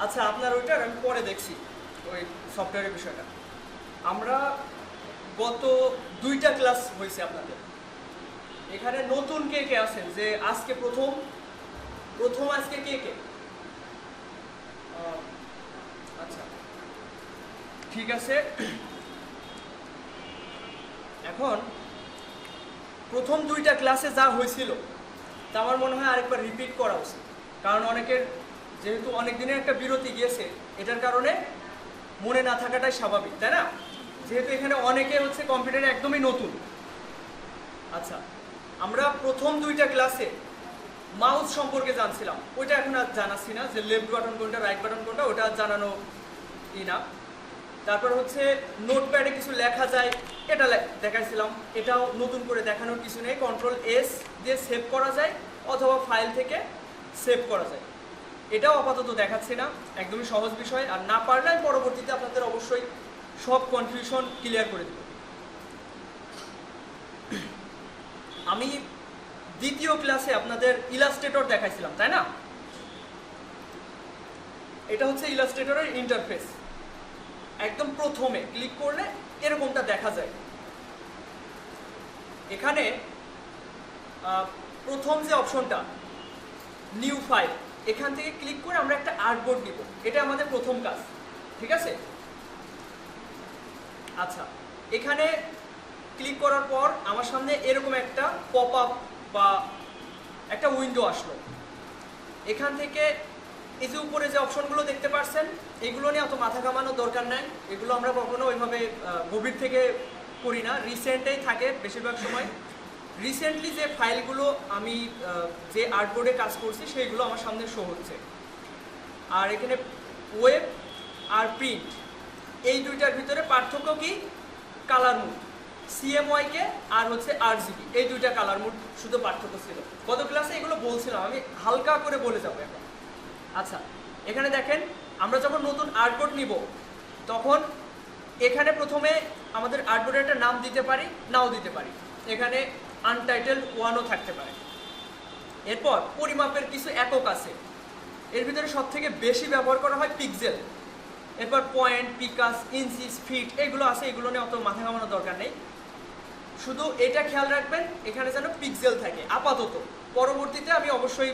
আচ্ছা, আপনার ওইটার আমি পরে দেখছি ওই সফটওয়্যারের বিষয়টা। আমরা গত 2টা ক্লাস হয়েছে আপনাদের এখানে। নতুন কে কে আছেন যে আজকে প্রথম প্রথম আজকে কে কে? আচ্ছা, ঠিক আছে। এখন প্রথম 2টা ক্লাসে যা হয়েছিল তা আমার মনে হয় আরেকবার রিপিট করা উচিত, কারণ অনেকের যেহেতু অনেক দিনের একটা বিরতি গিয়েছে, এটার কারণে মনে না থাকাটাই স্বাভাবিক, তাই না? যেহেতু এখানে অনেকে হচ্ছে কম্পিউটারে একদমই নতুন। আচ্ছা, আমরা প্রথম 2টা ক্লাসে মাউস সম্পর্কে জানছিলাম, ওইটা এখন আর জানাচ্ছি না, যে লেফট বাটন কোনটা রাইট বাটন কোনটা, ওটা জানানো না। তারপর হচ্ছে নোটপ্যাডে কিছু লেখা যায়, এটা দেখাইছিলাম। এটাও নতুন করে দেখানোর কিছু নেই, কন্ট্রোল এস দিয়ে সেভ করা যায় অথবা ফাইল থেকে সেভ করা যায়, এটাও আপাতত দেখাচ্ছি না, একদমই সহজ বিষয়। আর না পারলে আমি পরবর্তীতে আপনাদের অবশ্যই সব কনফিউশন ক্লিয়ার করে দেব। আমি দ্বিতীয় ক্লাসে আপনাদের ইলাস্ট্রেটর দেখাইছিলাম, তাই না? এটা হচ্ছে ইলাস্ট্রেটরের ইন্টারফেস। একদম প্রথমে ক্লিক করলে এরকমটা দেখা যায়। এখানে প্রথম যে অপশনটা নিউ ফাইল, এখান থেকে ক্লিক করে আমরা একটা আর্টবোর্ড নিব, এটা আমাদের প্রথম কাজ, ঠিক আছে? আচ্ছা, এখানে ক্লিক করার পর আমার সামনে এরকম একটা পপ আপ বা একটা উইন্ডো আসলো। এখান থেকে এই যে উপরে যে অপশনগুলো দেখতে পাচ্ছেন, এগুলো নিয়ে অত মাথা ঘামানোর দরকার নাই, এগুলো আমরা কখনো ওইভাবে গভীর থেকে করি না, রিসেন্টেই থাকে বেশিরভাগ সময়। রিসেন্টলি যে ফাইলগুলো আমি যে আর্টবোর্ডে কাজ করছি সেইগুলো আমার সামনে শো হচ্ছে। আর এখানে ওয়েব আর প্রিন্ট, এই দুইটার ভিতরে পার্থক্য কি? কালার মুড, সিএমওয়াইকে আর হচ্ছে আরজিবি, এই দুইটা কালার মুড শুধু পার্থক্য ছিল। গত ক্লাসে এগুলো বলছিলাম, আমি হালকা করে বলে যাবো এখন। আচ্ছা, এখানে দেখেন আমরা যখন নতুন আর্টবোর্ড নিব তখন এখানে প্রথমে আমাদের আর্টবোর্ডের একটা নাম দিতে পারি, নাও দিতে পারি। এখানে আনটাইটেলড 1ও থাকতে পারে। এরপর পরিমাপের কিছু একক আছে, এর ভিতরে সব থেকে বেশি ব্যবহার করা হয় পিক্সেল। এরপর পয়েন্ট, পিকাস, ইঞ্চিস, ফিট, এগুলো আছে, এগুলো নিয়ে অত মাথা ঘামানোর দরকার নেই। শুধু এটা খেয়াল রাখবেন এখানে যেন পিক্সেল থাকে আপাতত, পরবর্তীতে আমি অবশ্যই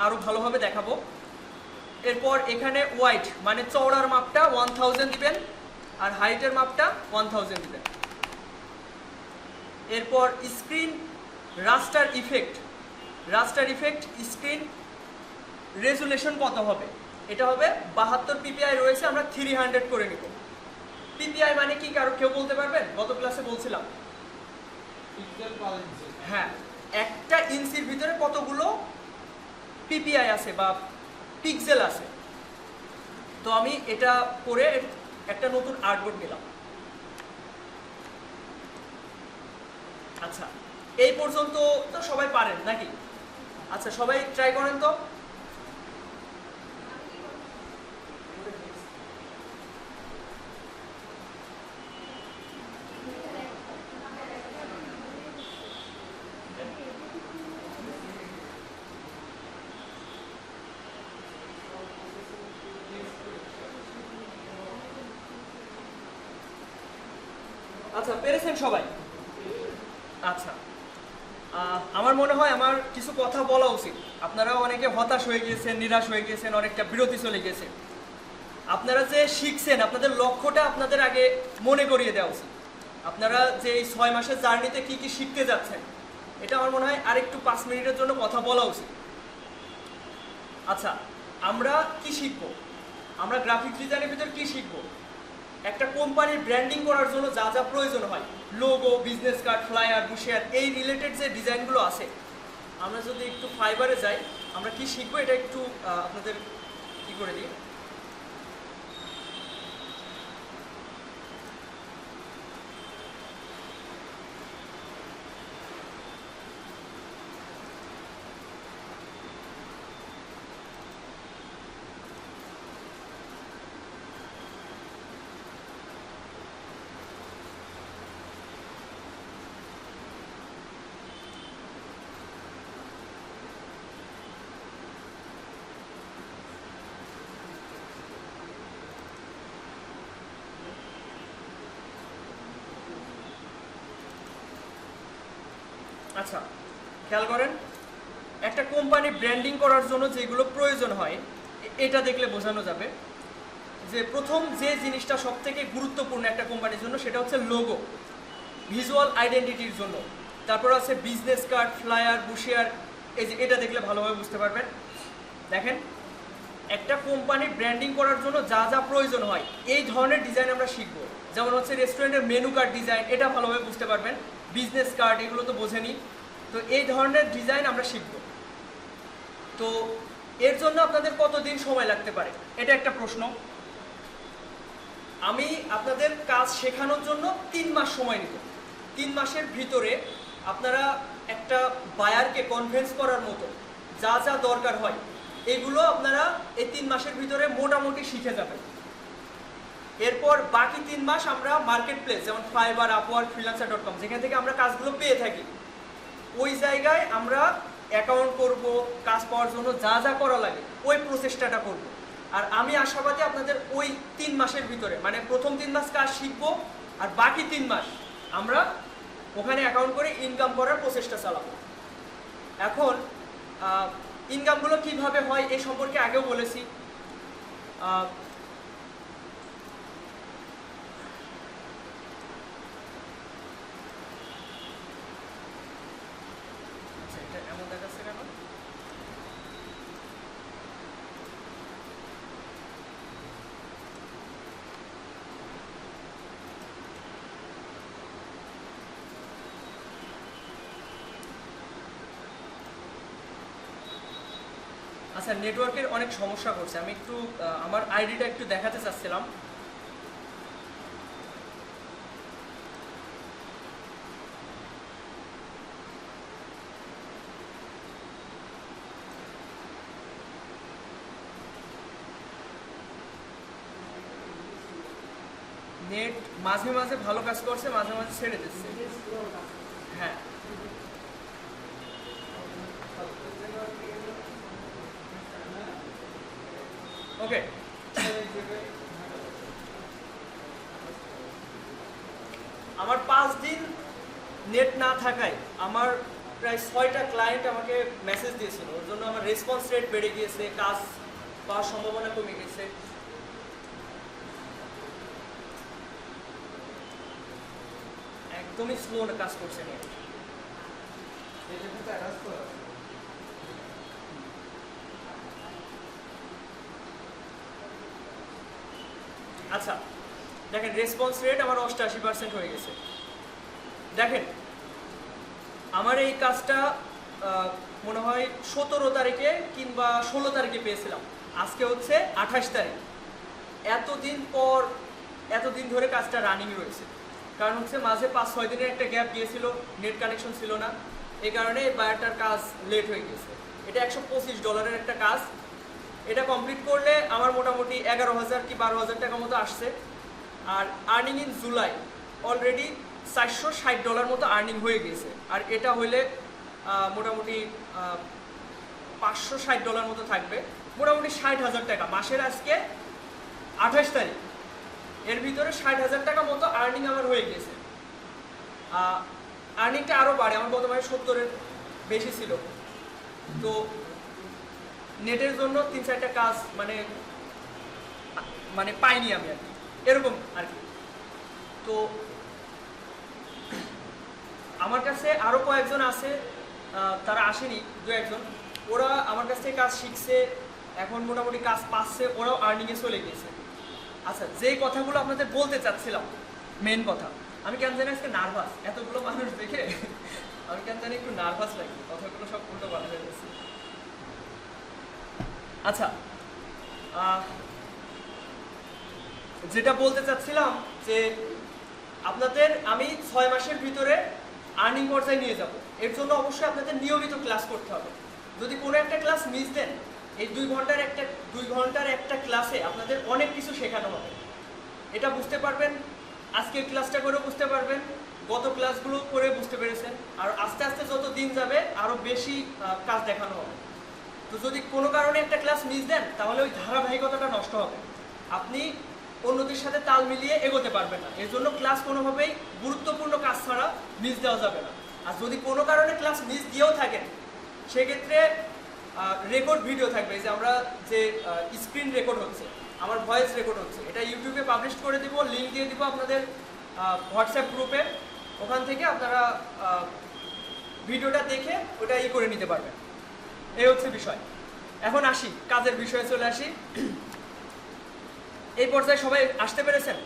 আরও ভালোভাবে দেখাবো। এরপর এখানে ওয়াইড মানে চওড়ার মাপটা 1000 দিবেন আর হাইটের মাপটা 1000 দিবেন। এরপর স্ক্রিন রাস্টার ইফেক্ট, স্ক্রিন রেজুলেশন কত হবে? এটা হবে 72 পিপিআই রয়েছে, আমরা 300 করে নিব। পিপিআই মানে কি কেউ বলতে পারবেন? গত ক্লাসে বলছিলাম, হ্যাঁ, একটা ইঞ্চির ভিতরে কতগুলো পিপিআই আছে বা পিক্সেল আছে। তো আমি এটা করে একটা নতুন আর্টবোর্ড নিলাম। আচ্ছা, এই পর্যন্ত তো সবাই পারেন নাকি? আচ্ছা, সবাই ট্রাই করেন তো। আচ্ছা, পেরেছেন সবাই? আচ্ছা, আমার মনে হয় আমার কিছু কথা বলা উচিত। আপনারাও অনেকে হতাশ হয়ে গিয়েছেন, নিরাশ হয়ে গিয়েছেন, অনেকটা বিরতি চলে গেছে। আপনারা যে শিখছেন, আপনাদের লক্ষ্যটা আপনাদের আগে মনে করিয়ে দেওয়া উচিত। আপনারা যে এই 6 মাসের জার্নিতে কি কি শিখতে যাচ্ছেন, এটা আমার মনে হয় আরেকটু 5 মিনিটের জন্য কথা বলা উচিত। আচ্ছা, আমরা কি শিখবো? আমরা গ্রাফিক ডিজাইনের ভিতর কি শিখবো? একটা কোম্পানির ব্র্যান্ডিং করার জন্য যা যা প্রয়োজন হয়, লোগো, বিজনেস কার্ড, ফ্লায়ার, বুশিয়ার, এই রিলেটেড যে ডিজাইনগুলো আছে, আমরা যদি একটু ফাইবারে যাই, আমরা কি শিখবো এটা একটু আপনাদের কি করে দিই। আচ্ছা, খেয়াল করেন, একটা কোম্পানি ব্র্যান্ডিং করার জন্য যেগুলো প্রয়োজন হয় এটা দেখলে বোঝানো যাবে যে প্রথম যে জিনিসটা সবথেকে গুরুত্বপূর্ণ একটা কোম্পানির জন্য সেটা হচ্ছে লোগো, ভিজুয়াল আইডেন্টিটির জন্য। তারপর আছে বিজনেস কার্ড, ফ্লায়ার, বুশিয়ার। এই যে এটা দেখলে ভালোভাবে বুঝতে পারবেন। দেখেন, একটা কোম্পানি ব্র্যান্ডিং করার জন্য যা যা প্রয়োজন হয় এই ধরনের ডিজাইন আমরা শিখব। যেমন হচ্ছে রেস্টুরেন্টের মেনু কার্ড ডিজাইন, এটা ভালোভাবে বুঝতে পারবেন। বিজনেস কার্ড, এগুলো তো বোঝেনি। তো এই ধরনের ডিজাইন আমরা শিখব। তো এর জন্য আপনাদের কতদিন সময় লাগতে পারে, এটা একটা প্রশ্ন। আমি আপনাদের কাজ শেখানোর জন্য 3 মাস সময় নিব। 3 মাসের ভিতরে আপনারা একটা বায়ারকে কনভিন্স করার মতো যা যা দরকার হয় এগুলো আপনারা এই 3 মাসের ভিতরে মোটামুটি শিখে যাবেন। এরপর বাকি 3 মাস আমরা মার্কেট প্লেস, যেমন ফাইবার, আপওয়ার্ক, ফ্রিল্যান্সার.com, যেখান থেকে আমরা কাজগুলো পেয়ে থাকি, ওই জায়গায় আমরা অ্যাকাউন্ট করব, কাজ পাওয়ার জন্য যা যা করা লাগে ওই প্রচেষ্টাটা করব। আর আমি আশাবাদী আপনাদের ওই 3 মাসের ভিতরে, মানে প্রথম 3 মাস কাজ শিখবো আর বাকি 3 মাস আমরা ওখানে অ্যাকাউন্ট করে ইনকাম করার প্রচেষ্টা চালাবো। এখন ইনকামগুলো কিভাবে হয় এই সম্পর্কে আগেও বলেছি। এমন দেখাচ্ছে কেন? আচ্ছা, নেটওয়ার্কের অনেক সমস্যা করছে। আমি একটু আমার আইডিটা একটু দেখাতে চাচ্ছিলাম। নেট মাঝে মাঝে ভালো কাজ করছে, মাঝে মাঝে ছেড়ে দিচ্ছে। হ্যাঁ, ওকে। আমার 5 দিন নেট না থাকায় আমার প্রায় 6টা ক্লায়েন্ট আমাকে মেসেজ দিয়েছিল, ওর জন্য আমার রেসপন্স রেট বেড়ে গিয়েছে, কাজ পাওয়ার সম্ভাবনা কমে গেছে। একদমই স্লো কাজ করছে নেট। আচ্ছা, দেখেন রেসপন্স রেট আমার 88% হয়ে গেছে। দেখেন, আমার এই কাজটা মনে হয় 17 তারিখে কিংবা 16 তারিখে পেয়েছিলাম। আজকে হচ্ছে 28 তারিখ। এতদিন ধরে কাজটা রানিং রয়েছে। কারণ হচ্ছে মাঝে 5-6 দিনের একটা গ্যাপ গিয়েছিল, নেট কানেকশন ছিল না, এই কারণে বায়ারটার কাজ লেট হয়ে গেছে। এটা $125 একটা কাজ। এটা কমপ্লিট করলে আমার মোটামুটি 11,000 কি 12,000 টাকা মতো আসছে। আর আর্নিং ইন জুলাই অলরেডি $460 মতো আর্নিং হয়ে গেছে। আর এটা হইলে মোটামুটি $560 মতো থাকবে, মোটামুটি 60,000 টাকা মাসের। আজকে 28 তারিখ, এর ভিতরে 60,000 টাকা মতো আর্নিং আমার হয়ে গেছে। আর্নিংটা আরও বাড়ে, আমার বর্তমানে 70-এর বেশি ছিল। তো নেটের জন্য 3-4টা কাজ মানে পাইনি আমি আর কি, এরকম আর কি। তো আমার কাছে আরও কয়েকজন আছে, তারা আসেনি, 2-1 জন। ওরা আমার কাছ থেকে কাজ শিখছে, এখন মোটামুটি কাজ পাচ্ছে, ওরাও আর্নিংয়ে চলে গিয়েছে। আচ্ছা, যেই কথাগুলো আপনাদের বলতে চাচ্ছিলাম, মেন কথা, আমি কেন জানি আজকে নার্ভাস, এতগুলো মানুষ দেখে আমি কেন জানি একটু নার্ভাস লাগে, কথাগুলো সব উল্টো পাল্টা হয়ে গেছে। আচ্ছা, যেটা বলতে চাচ্ছিলাম যে আপনাদের আমি 6 মাসের ভিতরে আর্নিং পর্যায়ে নিয়ে যাব। এর জন্য অবশ্যই আপনাদের নিয়মিত ক্লাস করতে হবে। যদি কোনো একটা ক্লাস মিস দেন, এই 2 ঘন্টার একটা ক্লাসে আপনাদের অনেক কিছু শেখানো হবে। এটা বুঝতে পারবেন, আজকের ক্লাসটা করেও বুঝতে পারবেন, গত ক্লাসগুলো করে বুঝতে পেরেছেন। আর আস্তে আস্তে যত দিন যাবে আরও বেশি কাজ দেখানো হবে। তো যদি কোনো কারণে একটা ক্লাস মিস দেন, তাহলে ওই ধারাবাহিকতাটা নষ্ট হবে, আপনি অন্যদের সাথে তাল মিলিয়ে এগোতে পারবেন না। এর জন্য ক্লাস কোনোভাবেই গুরুত্বপূর্ণ কাজ ছাড়া মিস দেওয়া যাবে না। আর যদি কোনো কারণে ক্লাস মিস দিয়েও থাকেন সেক্ষেত্রে রেকর্ড ভিডিও থাকবে, যে আমরা যে স্ক্রিন রেকর্ড হচ্ছে, আমার ভয়েস রেকর্ড হচ্ছে, এটা ইউটিউবে পাবলিশ করে দিব, লিঙ্ক দিয়ে দিব আপনাদের হোয়াটসঅ্যাপ গ্রুপে, ওখান থেকে আপনারা ভিডিওটা দেখে ওটা করে নিতে পারবেন। এই হচ্ছে বিষয়। এখন আসি কাজের বিষয়ে, চলে আসি। এই পর্যায়ে সবাই আসতে পেরেছেন?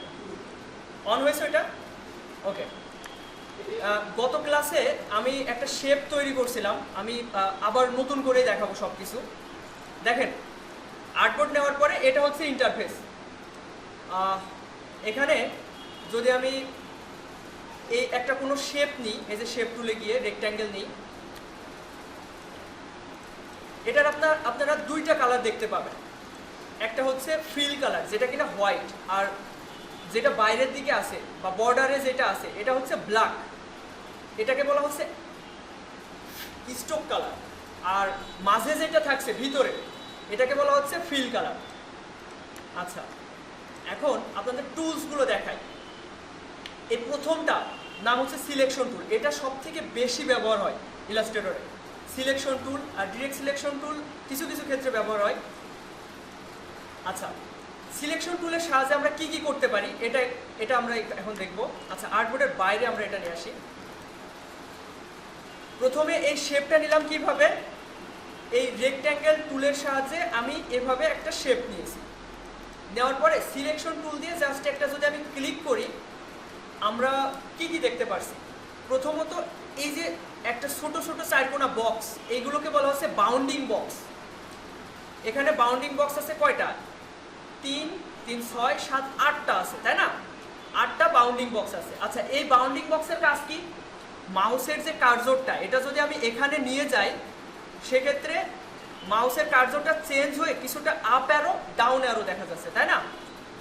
অন হয়েছে এটা? ওকে। গত ক্লাসে আমি একটা শেপ তৈরি করছিলাম, আমি আবার নতুন করে দেখাবো সব কিছু। দেখেন, আর্টবোর্ড নেওয়ার পরে এটা হচ্ছে ইন্টারফেস। এখানে যদি আমি এই একটা কোনো শেপ নিই, এই যে শেপ টুলে গিয়ে রেক্ট্যাঙ্গেল নিই, এটার আপনারা দুইটা কালার দেখতে পাবেন। একটা হচ্ছে ফিল কালার, যেটা কিনা হোয়াইট, আর যেটা বাইরের দিকে আছে বা বর্ডারে যেটা আছে এটা হচ্ছে ব্ল্যাক, এটাকে বলা হচ্ছে স্টোক কালার। আর মাঝে যেটা থাকছে ভিতরে এটাকে বলা হচ্ছে ফিল কালার। আচ্ছা, এখন আপনাদের টুলসগুলো দেখাই। এই প্রথমটা নাম হচ্ছে সিলেকশন টুল, এটা সব থেকে বেশি ব্যবহার হয় ইলাস্ট্রেটরে। সিলেকশন টুল আর ডিরেক্ট সিলেকশন টুল কিছু কিছু ক্ষেত্রে ব্যবহার হয়। আচ্ছা, সিলেকশন টুলের সাহায্যে আমরা কি কি করতে পারি এটা আমরা এখন দেখব। আচ্ছা, আর্টবোর্ডের বাইরে আমরা এটা নিয়ে আসি। প্রথমে এই শেপটা নিলাম কিভাবে, এই রেক্ট্যাঙ্গেল টুলের সাহায্যে আমি এভাবে একটা শেপ নিয়েছি। নেওয়ার পরে সিলেকশন টুল দিয়ে জাস্ট একটা যদি আমি ক্লিক করি, আমরা কি কি দেখতে পারছি। প্রথমত এই যে একটা ছোট ছোট চারকোনা বক্স, এইগুলোকে বলা হচ্ছে বাউন্ডিং বক্স। এখানে বাউন্ডিং বক্স আছে কয়টা? 3, 3, 6, 7, 8টা আছে, তাই না? 8টা বাউন্ডিং বক্স আছে। আচ্ছা, এই বাউন্ডিং বক্সের কাজ কি? মাউসের যে কার্সরটা, এটা যদি আমি এখানে নিয়ে যাই সেক্ষেত্রে মাউসের কার্সরটা চেঞ্জ হয়ে কিছুটা আপ অ্যারো ডাউন অ্যারো দেখা যাচ্ছে, তাই না?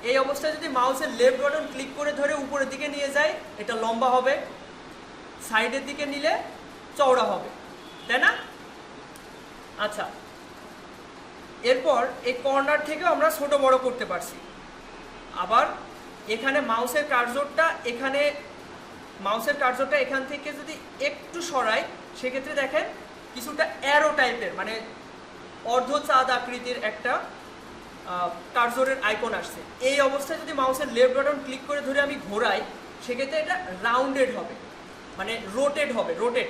এই অবস্থায় যদি মাউসের লেফট বাটন ক্লিক করে ধরে উপরের দিকে নিয়ে যাই, এটা লম্বা হবে, সাইডের দিকে নিলে চওড়া হবে, তাই না? আচ্ছা, এরপর এই কর্নার থেকেও আমরা ছোট বড় করতে পারছি। আবার এখানে মাউসের কার্সরটা এখান থেকে যদি একটু সরাই সেক্ষেত্রে দেখেন কিছুটা অ্যারো টাইপের, মানে অর্ধচাঁদ আকৃতির একটা কার্সরের আইকন আসছে। এই অবস্থায় যদি মাউসের লেফট বাটন ক্লিক করে ধরে আমি ঘোরাই সেক্ষেত্রে এটা রাউন্ডেড হবে, মানে রোটেট হবে, রোটেট।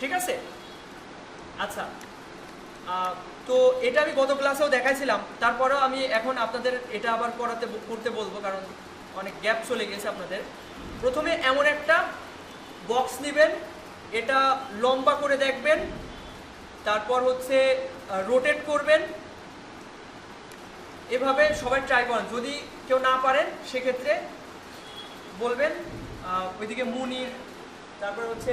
ঠিক আছে? আচ্ছা, তো এটা আমি গত ক্লাসেও দেখাইছিলাম, তারপরেও আমি এখন আপনাদের এটা আবার করতে বলবো, কারণ অনেক গ্যাপ চলে গেছে আপনাদের। প্রথমে এমন একটা বক্স নেবেন, এটা লম্বা করে দেখবেন, তারপর হচ্ছে রোটেট করবেন। এভাবে সবাই ট্রাই করেন, যদি কেউ না পারেন সেক্ষেত্রে বলবেন। ওইদিকে মুনির, তারপর হচ্ছে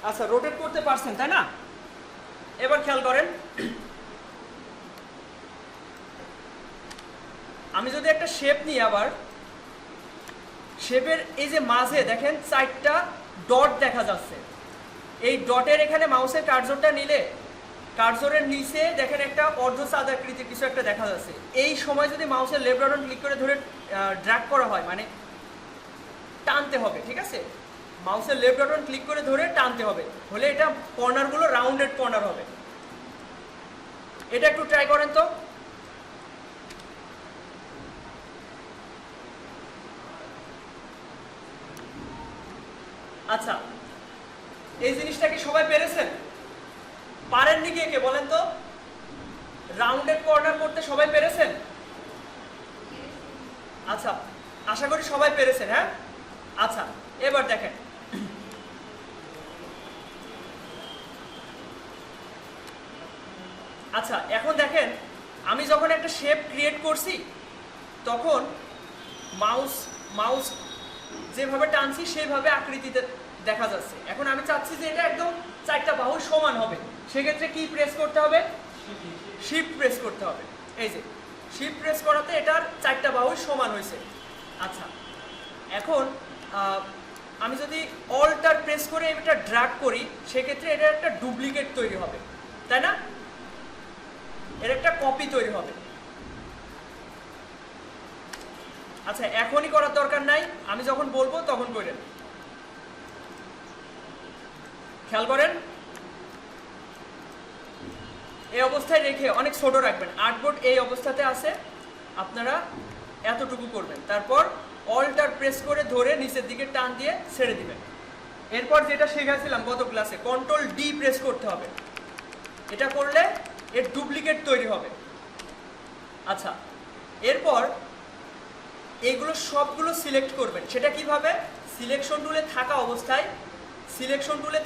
আচ্ছা, রোটেট করতে পারছেন, তাই না? এবার খেয়াল করেন, আমি যদি একটা শেপ নিই, আবার শেপের এই যে মাঝে দেখেন 4টা ডট দেখা যাচ্ছে। এই ডটের এখানে মাউসের কার্সরটা নিলে কার্সরের নিচে দেখেন একটা অর্ধচাঁদ আকৃতির কিছু একটা দেখা যাচ্ছে। এই সময় যদি মাউসের লেফট বাটন ক্লিক করে ধরে ড্র্যাগ করা হয়, মানে টানতে হবে, ঠিক আছে? মাউসের লেফট বাটন ক্লিক করে ধরে টানতে হবে, হলে এটা কর্নারগুলো রাউন্ডেড কর্নার হবে। এটা একটু ট্রাই করেন তো। আচ্ছা, এই জিনিসটা কি সবাই পেরেছেন? পারেননি কে কে বলেন তো? রাউন্ডেড কর্নার করতে সবাই পেরেছেন? আচ্ছা, আশা করি সবাই পেরেছেন। হ্যাঁ, আচ্ছা, এবার দেখেন, আচ্ছা এখন দেখেন আমি যখন একটা শেপ ক্রিয়েট করছি তখন মাউস মাউস যেভাবে টানছি সেইভাবে আকৃতিতে দেখা যাচ্ছে। এখন আমি চাচ্ছি যে এটা একদম চারটা বাহু সমান হবে, সেক্ষেত্রে কি প্রেস করতে হবে? শিফট প্রেস করতে হবে। এই যে শিফট প্রেস করাতে এটার চারটা বাহু সমান হয়েছে। আচ্ছা এখন আমি যদি অল্টার প্রেস করে এটা ড্র্যাগ করি সেক্ষেত্রে এটা একটা ডুপ্লিকেট তৈরি হবে, তাই না? এর একটা কপি তৈরি হবে। আচ্ছা এখনই করার দরকার নাই, আমি যখন বলবো তখন করেন। খেয়াল করেন এই অবস্থায় রেখে অনেক ছোট রাখবেন। আর্টবোর্ড এই অবস্থাতে আছে, আপনারা এতটুকু করবেন, তারপর অল্টার প্রেস করে ধরে নিচের দিকে টান দিয়ে ছেড়ে দিবেন। এরপর যেটা শেখাছিলাম গত ক্লাসে, কন্ট্রোল ডি প্রেস করতে হবে। এটা করলে এর ডুপ্লিকেট তৈরি হবে। আচ্ছা এরপর এইগুলো সবগুলো সিলেক্ট করবেন। সেটা কিভাবে? সিলেকশন টুলে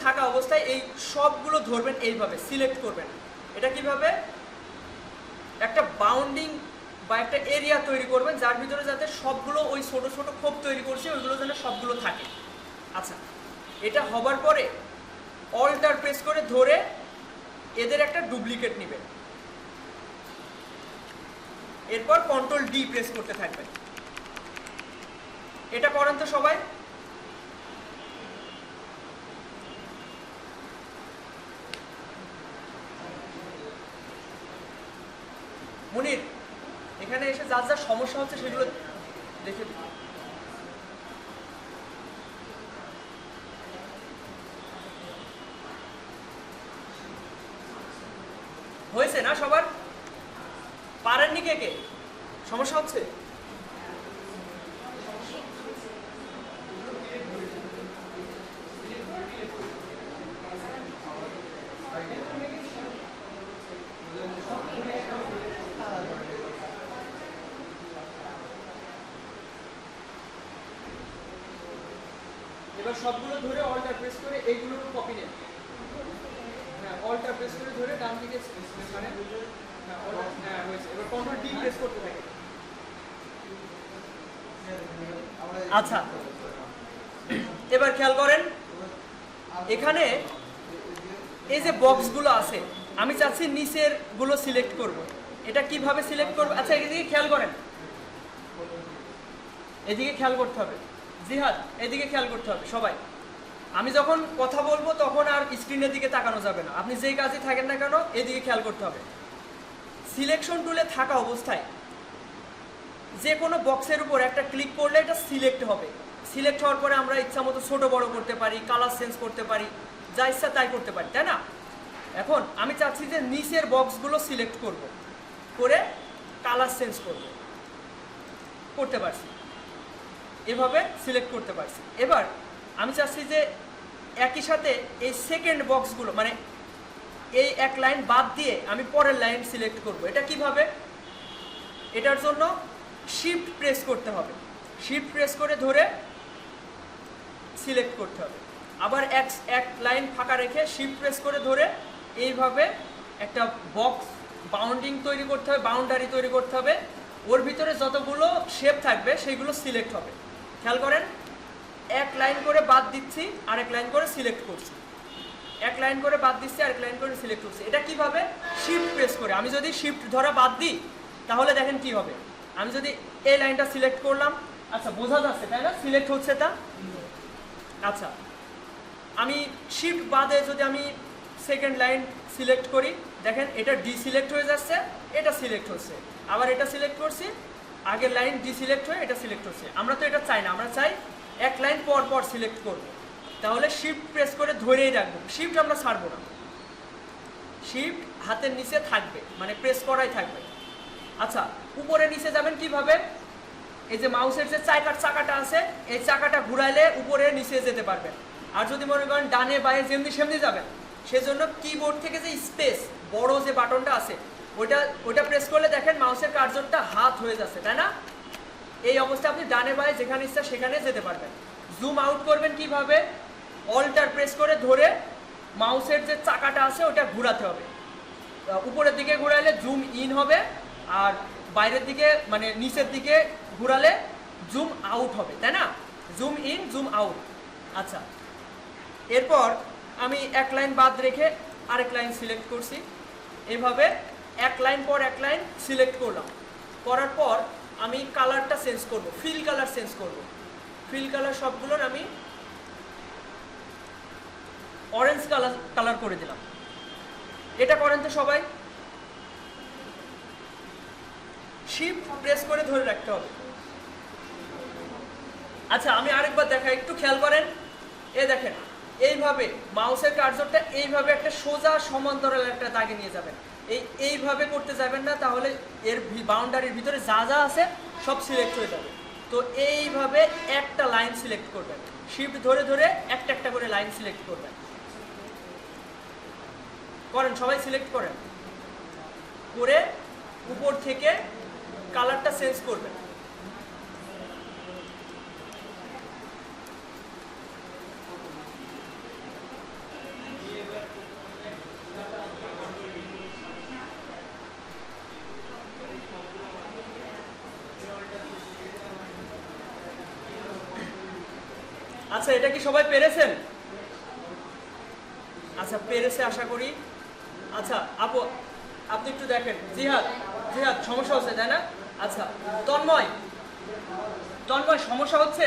থাকা অবস্থায় এই সবগুলো ধরবেন, এইভাবে সিলেক্ট করবেন। এটা কিভাবে? একটা বাউন্ডিং বা একটা এরিয়া তৈরি করবেন যার ভিতরে যাতে সবগুলো ওই ছোট ছোট খোপ তৈরি করছে ওইগুলো যেন সবগুলো থাকে। আচ্ছা এটা হবার পরে অল্টার প্রেস করে ধরে এদের একটা ডুপ্লিকেট নেবেন, এরপর কন্ট্রোল ডি প্রেস করতে থাকবেন। এটা করেন তো সবাই। মুনির এখানে এসে যা যা সমস্যা হচ্ছে সেগুলো দেখে দিন। হয়েছে না সবার? পারেননি কে কে? সমস্যা হচ্ছে? এবার সবগুলো ধরে অল্টার প্রেস করে এইগুলোর কপি নেন। হ্যাঁ অল্টার প্রেস করে ধরে ডান দিকে মানে হ্যাঁ হয়েছে। এবার কন্ট্রোল ডি প্রেস করতে থাকে। আচ্ছা এবার খেয়াল করেন এখানে এই যে বক্সগুলো আছে আমি চাচ্ছি নিচের গুলো সিলেক্ট করব। এটা কিভাবে সিলেক্ট করব? আচ্ছা এদিকে খেয়াল করেন, এদিকে খেয়াল করতে হবে। জিহাদ এদিকে খেয়াল করতে হবে সবাই। আমি যখন কথা বলবো তখন আর স্ক্রিনের দিকে তাকানো যাবে না, আপনি যেই কাজে থাকেন না কেন এদিকে খেয়াল করতে হবে। সিলেকশন টুলে থাকা অবস্থায় যে কোনো বক্সের উপর একটা ক্লিক করলে এটা সিলেক্ট হবে। সিলেক্ট হওয়ার পরে আমরা ইচ্ছা মতো ছোটো বড়ো করতে পারি, কালার চেঞ্জ করতে পারি, যা ইচ্ছা তাই করতে পারি, তাই না? এখন আমি চাচ্ছি যে নিচের বক্সগুলো সিলেক্ট করব, করে কালার চেঞ্জ করতে পারছি, এভাবে সিলেক্ট করতে পারছি। এবার আমি চাচ্ছি যে একই সাথে এই সেকেন্ড বক্সগুলো মানে এই এক লাইন বাদ দিয়ে আমি পরের লাইন সিলেক্ট করব। এটা কিভাবে? এটার জন্য শিফট প্রেস করতে হবে, শিফট প্রেস করে ধরে সিলেক্ট করতে হবে। আবার এক লাইন ফাঁকা রেখে শিফট প্রেস করে ধরে এইভাবে একটা বক্স বাউন্ডিং তৈরি করতে হবে, বাউন্ডারি তৈরি করতে হবে। ওর ভিতরে যতগুলো শেপ থাকবে সেইগুলো সিলেক্ট হবে। খেয়াল করেন এক লাইন করে বাদ দিচ্ছি, আরেক লাইন করে সিলেক্ট করছি, এক লাইন করে বাদ দিচ্ছি, আরেক লাইন করে সিলেক্ট করছি। এটা কিভাবে? শিফট প্রেস করে। আমি যদি শিফট ধরা বাদ দিই তাহলে দেখেন কি হবে। আমি যদি এই লাইনটা সিলেক্ট করলাম, আচ্ছা বোঝা যাচ্ছে তাই না সিলেক্ট হচ্ছে তা? আচ্ছা আমি শিফট বাদে যদি আমি সেকেন্ড লাইন সিলেক্ট করি দেখেন এটা ডিসিলেক্ট হয়ে যাচ্ছে, এটা সিলেক্ট হচ্ছে, আবার এটা সিলেক্ট করছি, আগের লাইন ডিসিলেক্ট হয়ে এটা সিলেক্ট হচ্ছে। আমরা তো এটা চাই না, আমরা চাই এক লাইন পর পর সিলেক্ট করব। তাহলে শিফট প্রেস করে ধরেই রাখবো, শিফট আমরা ছাড়বো না, শিফট হাতের নিচে থাকবে মানে প্রেস করাই থাকবে। আচ্ছা উপরে নিচে যাবেন কিভাবে? এই যে মাউসের যে চাকাটা আছে এই চাকাটা ঘুরাইলে উপরে নিচে যেতে পারবেন। আর যদি মনে করেন ডানে বায়ে যেমনি সেমনি যাবেন, সেজন্য কিবোর্ড থেকে যে স্পেস বড় যে বাটনটা আছে ওইটা প্রেস করলে দেখেন মাউসের কার্সরটা হাত হয়ে যাচ্ছে, তাই না? এই অবস্থায় আপনি ডানে বায়ে যেখানে ইচ্ছা সেখানে যেতে পারবেন। জুম আউট করবেন কিভাবে? অল্টার প্রেস করে ধরে মাউসের যে চাকাটা আছে ওটা ঘোরাতে হবে, উপরের দিকে ঘোরালে জুম ইন হবে, আর বাইরের দিকে মানে নিচের দিকে ঘোরালে জুম আউট হবে, তাই না? Zoom in zoom out. আচ্ছা, এরপর আমি এক লাইন বাদ রেখে আরেক লাইন সিলেক্ট করছি। এইভাবে এক লাইন পর এক লাইন সিলেক্ট করলাম, করার পর আমি কালারটা চেঞ্জ করব, ফিল কালার চেঞ্জ করব। ফিল কালার সবগুলোর আমি অরেঞ্জ কালার করে দিলাম। এটা করেন তো সবাই, শিফট প্রেস করে ধরে রাখতে হবে। আচ্ছা, আমি আরেকবার দেখাই, একটু খেয়াল করেন। এই দেখেন, এইভাবে মাউসের কার্সরটা এইভাবে একটা সোজা সমান্তরাল একটা দাগে নিয়ে যাবেন। এইভাবে করতে যাবেন না, তাহলে এর বাউন্ডারির ভিতরে যা যা আছে সব সিলেক্ট হয়ে যাবে। তো এইভাবে একটা লাইন সিলেক্ট করবেন, শিফট ধরে ধরে একটা একটা করে লাইন সিলেক্ট করবেন। করেন, সবাই সিলেক্ট করেন, করে উপর থেকে কালারটা চেঞ্জ করবেন। আচ্ছা, এটা কি সবাই পেরেছেন? আচ্ছা, পেরেছে আশা করি। আচ্ছা আপু, আপনি একটু দেখেন। জিহাদ, জিহাদ সমস্যা হচ্ছে তাই না? আচ্ছা, তন্ময়, তন্ময় সমস্যা হচ্ছে?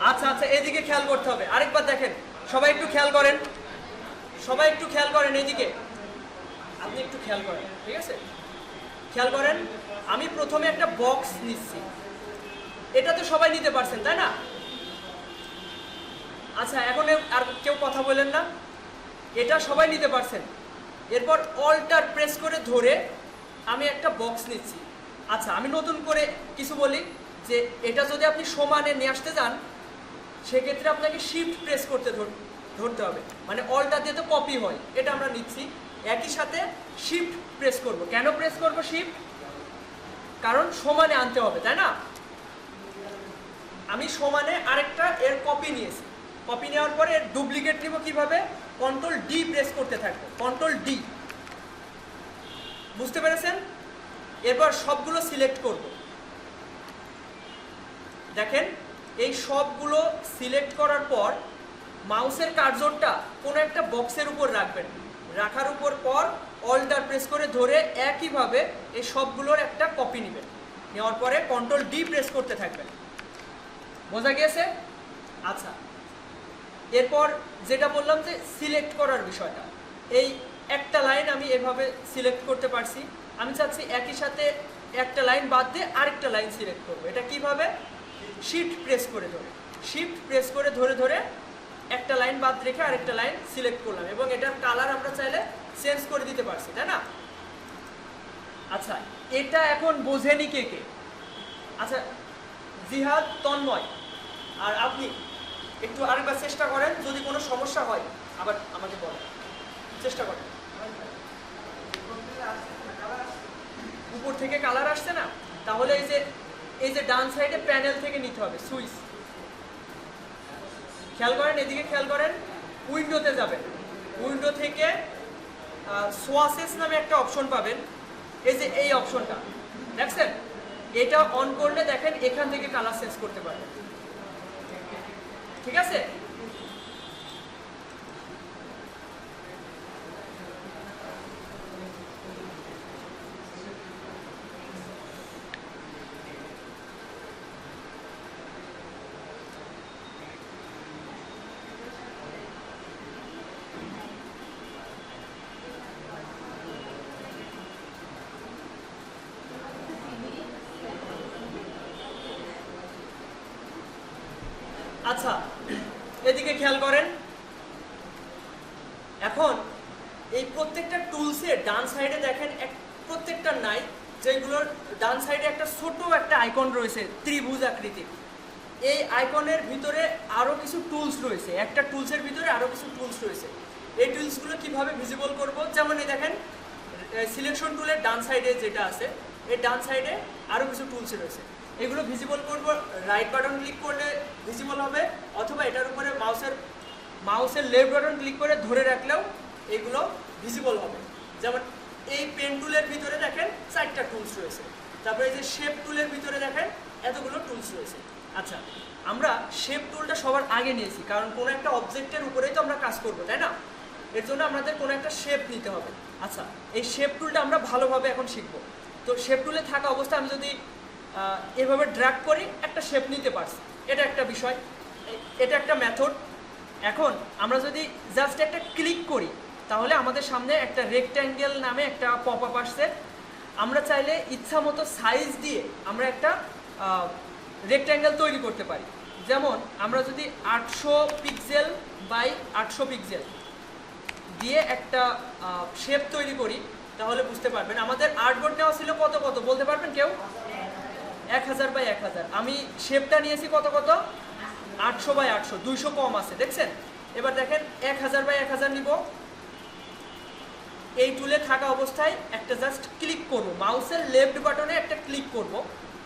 আচ্ছা আচ্ছা, এদিকে খেয়াল করতে হবে। আরেকবার দেখেন, সবাই একটু খেয়াল করেন, সবাই একটু খেয়াল করেন এইদিকে। আপনি একটু খেয়াল করেন, ঠিক আছে? খেয়াল করেন, আমি প্রথমে একটা বক্স নিচ্ছি। এটা তো সবাই নিতে পারছেন তাই না? আচ্ছা, এখন আর কেউ কথা বলেন না, এটা সবাই নিতে পারছেন। এরপর অল্টার প্রেস করে ধরে আমি একটা বক্স নিচ্ছি। আচ্ছা, আমি নতুন করে কিছু বলি, যে এটা যদি আপনি সমানে নিয়ে আসতে যান, সেক্ষেত্রে আপনাকে শিফট প্রেস করতে ধরতে হবে। মানে অল্টার দিয়ে তো কপি হয়, এটা আমরা নিচ্ছি। একই সাথে শিফট প্রেস করব। কেন প্রেস করব শিফট? কারণ সমানে আনতে হবে, তাই না? আমি সমানে আরেকটা এর কপি নিয়েছি। কপি নেওয়ার পরে এর ডুপ্লিকেট নিব কিভাবে? কন্ট্রোল ডি প্রেস করতে থাকবো, কন্ট্রোল ডি। বুঝতে পেরেছেন? এরপর সবগুলো সিলেক্ট করব। দেখেন, এই সবগুলো সিলেক্ট করার পর মাউসের কার্সরটা কোনো একটা বক্সের উপর রাখবেন। রাখার উপর পর অল্টার প্রেস করে ধরে একইভাবে এই সবগুলোর একটা কপি নেবেন। নেওয়ার পরে কন্ট্রোল ডি প্রেস করতে থাকবেন। বোঝা গিয়েছে? আচ্ছা, এরপর যেটা বললাম যে সিলেক্ট করার বিষয়টা, এই একটা লাইন আমি এভাবে সিলেক্ট করতে পারছি। আমি চাচ্ছি একই সাথে একটা লাইন বাদ দিয়ে আরেকটা লাইন সিলেক্ট করবো। এটা কিভাবে? শিফট প্রেস করে ধরে, শিফট প্রেস করে ধরে ধরে একটা লাইন বাদ রেখে আরেকটা লাইন সিলেক্ট করলাম, এবং এটার কালার আমরা চাইলে চেঞ্জ করে দিতে পারছি, তাই না? আচ্ছা, এটা এখন বোঝেনি কে কে? আচ্ছা, জিহাদ, তন্ময় আর আপনি একটু আরেকবার চেষ্টা করেন, যদি কোনো সমস্যা হয় আবার আমাকে বলেন, চেষ্টা করেন। উপর থেকে কালার আসছে না? তাহলে এই যে ডান সাইডে প্যানেল থেকে নিতে হবে সুইচ। খেয়াল করেন, এদিকে খেয়াল করেন, উইন্ডোতে যাবেন। উইন্ডো থেকে সোয়াসেস নামে একটা অপশন পাবেন। এই যে এই অপশনটা দেখছেন, এটা অন করলে দেখেন এখান থেকে কালার চেঞ্জ করতে পারবেন। ঠিক আছে? আচ্ছা, এদিকে খেয়াল করেন। এখন এই প্রত্যেকটা টুলসের ডান সাইডে দেখেন প্রত্যেকটা নাই, যেগুলোর ডান সাইডে একটা ছোট একটা আইকন রয়েছে ত্রিভুজ আকৃতির। এই আইকনের ভিতরে আরও কিছু টুলস রয়েছে, একটা টুলসের ভিতরে আরও কিছু টুলস রয়েছে। এই টুলসগুলো কিভাবে ভিজিবল করব? যেমন এই দেখেন, সিলেকশন টুলের ডান সাইডে যেটা আছে, এই ডান সাইডে আরও কিছু টুলস রয়েছে। এগুলো ভিজিবল করব, রাইট বাটন ক্লিক করলে ভিজিবল হবে, অথবা এটার উপরে মাউসের লেফট বাটন ক্লিক করে ধরে রাখলেও এগুলো ভিজিবল হবে। যেমন এই পেন টুলের ভিতরে দেখেন 4টা টুলস রয়েছে, তারপরে এই যে শেপ টুলের ভিতরে দেখেন এতগুলো টুলস রয়েছে। আচ্ছা, আমরা শেপ টুলটা সবার আগে নিয়েছি, কারণ কোনো একটা অবজেক্টের উপরেই তো আমরা কাজ করবো, তাই না? এর জন্য আমাদের কোনো একটা শেপ নিতে হবে। আচ্ছা, এই শেপ টুলটা আমরা ভালোভাবে এখন শিখবো। তো শেপ টুলে থাকা অবস্থায় আমি যদি এভাবে ড্র্যাগ করি, একটা শেপ নিতে পারছি, এটা একটা বিষয়, এটা একটা মেথড। এখন আমরা যদি জাস্ট একটা ক্লিক করি, তাহলে আমাদের সামনে একটা রেক্ট্যাঙ্গেল নামে একটা পপ আপ আসছে। আমরা চাইলে ইচ্ছা মতো সাইজ দিয়ে আমরা একটা রেক্ট্যাঙ্গেল তৈরি করতে পারি। যেমন আমরা যদি 800 পিক্সেল বাই 800 পিক্সেল দিয়ে একটা শেপ তৈরি করি, তাহলে বুঝতে পারবেন। আমাদের আর্টবোর্ড নেওয়া ছিল কত কত বলতে পারবেন কেউ? 1000 বাই 1000। আমি শেপটা নিয়েছি কত কত? 800 বাই 800, 200 কম আছে, দেখছেন? এবার দেখেন 1000 বাই 1000 নিব। এই টুলে থাকা অবস্থায় একটা জাস্ট ক্লিক করব, মাউসের লেফট বাটনে একটা ক্লিক করব,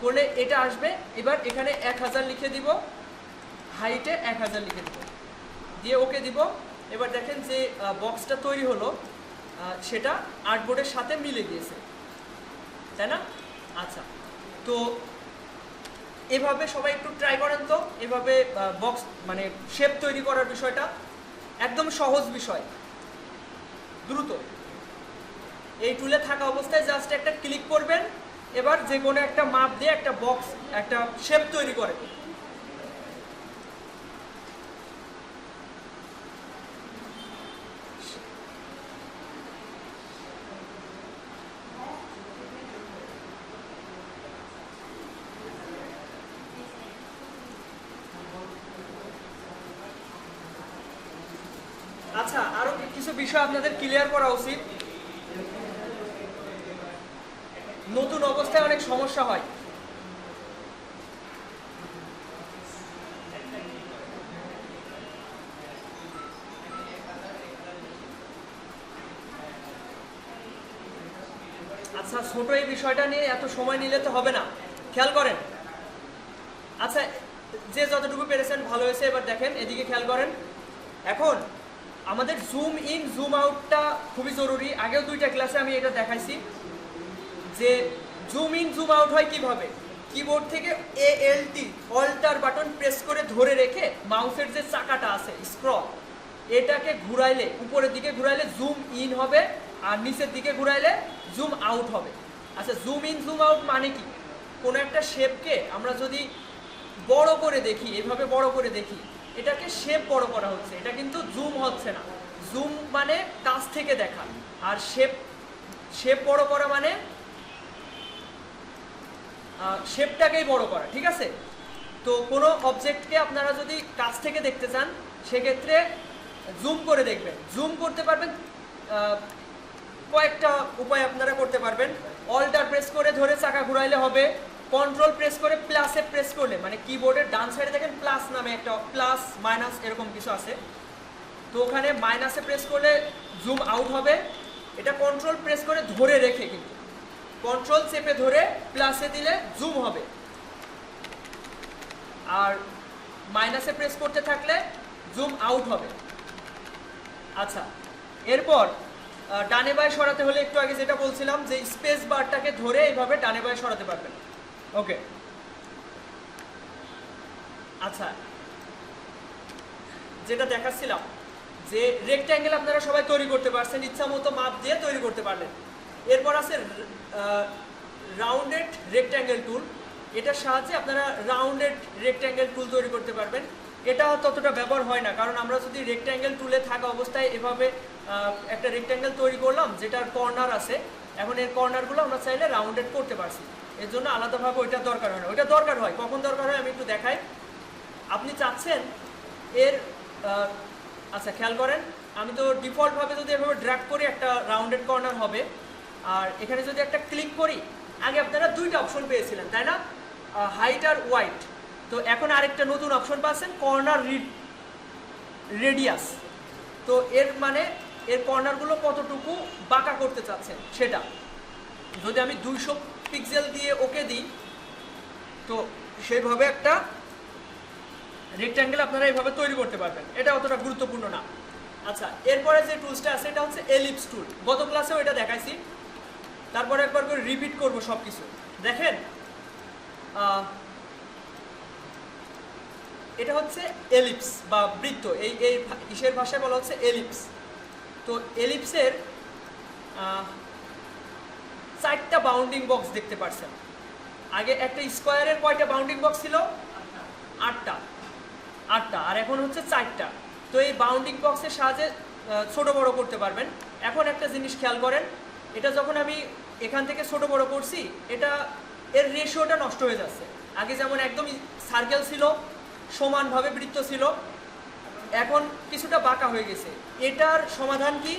করলে এটা আসবে। এবার এখানে 1000 লিখে দিব, হাইটে 1000 লিখে দিব, দিয়ে ওকে দিব। এবার দেখেন যে বক্সটা তৈরি হলো সেটা আর্টবোর্ডের সাথে মিলে গিয়েছে, তাই না? আচ্ছা, তো এভাবে সবাই একটু ট্রাই করেন তো, এভাবে বক্স মানে শেপ তৈরি করার বিষয়টা একদম সহজ বিষয়, দ্রুত। এই টুলে থাকা অবস্থায় জাস্ট একটা ক্লিক করবেন, এবার যে কোনো একটা মাপ দিয়ে একটা বক্স, একটা শেপ তৈরি করে। আচ্ছা, আরো কিছু বিষয় আপনাদের ক্লিয়ার করা উচিত। নতুন অবস্থায় অনেক সমস্যা হয়। আচ্ছা, ছোট এই বিষয়টা নিয়ে এত সময় নিলে তো হবে না, খেয়াল করেন। আচ্ছা, যে যতটুকু পেরেছেন ভালো হয়েছে। এবার দেখেন এদিকে খেয়াল করেন। এখন আমাদের জুম ইন জুম আউটটা খুবই জরুরি। আগেও 2টা ক্লাসে আমি এটা দেখাইছি যে জুম ইন জুম আউট হয় কিভাবে। কিবোর্ড থেকে ALT অল্টার বাটন প্রেস করে ধরে রেখে মাউসের যে চাকাটা আছে স্ক্রল, এটাকে ঘুরাইলে, উপরের দিকে ঘুরাইলে জুম ইন হবে, আর নিচের দিকে ঘুরাইলে জুম আউট হবে। আচ্ছা, জুম ইন জুম আউট মানে কি? কোনো একটা শেপকে আমরা যদি বড় করে দেখি, এভাবে বড় করে দেখি, এটাকে শেপ বড় করা হচ্ছে, এটা কিন্তু জুম হচ্ছে না। জুম মানে কাছ থেকে দেখা, আর শেপ বড় করা মানে শেপটাকেই বড় করা, ঠিক আছে? তো কোনো অবজেক্টকে আপনারা যদি কাছ থেকে দেখতে চান, সেক্ষেত্রে জুম করে দেখবেন। জুম করতে পারবেন কয়েকটা উপায় আপনারা করতে পারবেন। অল্টার প্রেস করে ধরে চাকা ঘুরাইলে হবে, কন্ট্রোল প্রেস করে প্লাসে প্রেস করলে, মানে কিবোর্ডের ডান সাইডে দেখেন প্লাস নামে একটা প্লাস মাইনাস এরকম কিছু আছে, তো ওখানে মাইনাসে প্রেস করলে জুম আউট হবে। এটা কন্ট্রোল প্রেস করে ধরে রেখে, কিন্তু কন্ট্রোল চেপে ধরে প্লাসে দিলে জুম হবে, আর মাইনাসে প্রেস করতে থাকলে জুম আউট হবে। আচ্ছা, এরপর ডানে বাঁয়ে সরাতে হলে একটু আগে যেটা বলছিলাম যে স্পেস বারটাকে ধরে এইভাবে ডানে বাঁয়ে সরাতে পারবেন। ওকে, আচ্ছা, যেটা দেখাচ্ছিলাম যে রেক্ট্যাঙ্গেল আপনারা সবাই তৈরি করতে পারছেন, ইচ্ছা মতো মাপ দিয়ে তৈরি করতে পারলেন। এরপর আছে রাউন্ডেড রেক্ট্যাঙ্গেল টুল। এটার সাহায্যে আপনারা রাউন্ডেড রেক্ট্যাঙ্গেল টুল তৈরি করতে পারবেন। এটা ততটা ব্যবহার হয় না, কারণ আমরা যদি রেক্ট্যাঙ্গেল টুলে থাকা অবস্থায় এভাবে একটা রেক্ট্যাঙ্গেল তৈরি করলাম যেটার কর্নার আছে, এখন এর কর্নারগুলো আমরা চাইলে রাউন্ডেড করতে পারছি, এর জন্য আলাদাভাবে ওইটা দরকার হয় না। ওইটা দরকার হয়, কখন দরকার হয় আমি একটু দেখাই। আপনি চাচ্ছেন এর আচ্ছা, খেয়াল করেন, আমি তো ডিফল্টভাবে যদি এভাবে ড্র্যাগ করি একটা রাউন্ডেড কর্নার হবে, আর এখানে যদি একটা ক্লিক করি, আগে আপনারা 2টা অপশন পেয়েছিলেন, তাই না? হাইট আর ওয়াইড। তো এখন আরেকটা নতুন অপশন পাচ্ছেন, কর্নার রেডিয়াস। তো এর মানে এর কর্নারগুলো কতটুকু বাঁকা করতে চাচ্ছেন সেটা। যদি আমি 200 পিক্সেল দিয়ে ওকে দিই, তো সেইভাবে একটা রেক্ট্যাঙ্গেল আপনারা এইভাবে তৈরি করতে পারবেন। এটা অতটা গুরুত্বপূর্ণ না। আচ্ছা, এরপরে যে টুলসটা আছে এটা হচ্ছে এলিপস টুল। গত ক্লাসেও এটা দেখাইছি, তারপরে একবার করে রিপিট করবো সব কিছু। দেখেন এটা হচ্ছে এলিপস বা বৃত্ত, এই এই ইসের ভাষায় বলা হচ্ছে এলিপস। তো এলিপসের 4টা বাউন্ডিং বক্স দেখতে পাচ্ছেন। আগে একটা স্কোয়ারের কয়টা বাউন্ডিং বক্স ছিল? 8টা, আর এখন হচ্ছে 4টা। তো এই বাউন্ডিং বক্সের সাহায্যে ছোট বড় করতে পারবেন। এখন একটা জিনিস খেয়াল করেন, এটা যখন আমি এখান থেকে ছোট বড় করছি, এটা এর রেশিওটা নষ্ট হয়ে যাচ্ছে। আগে যেমন একদম সার্কেল ছিল, সমানভাবে বৃত্ত ছিল, এখন কিছুটা বাঁকা হয়ে গেছে। এটার সমাধান কি?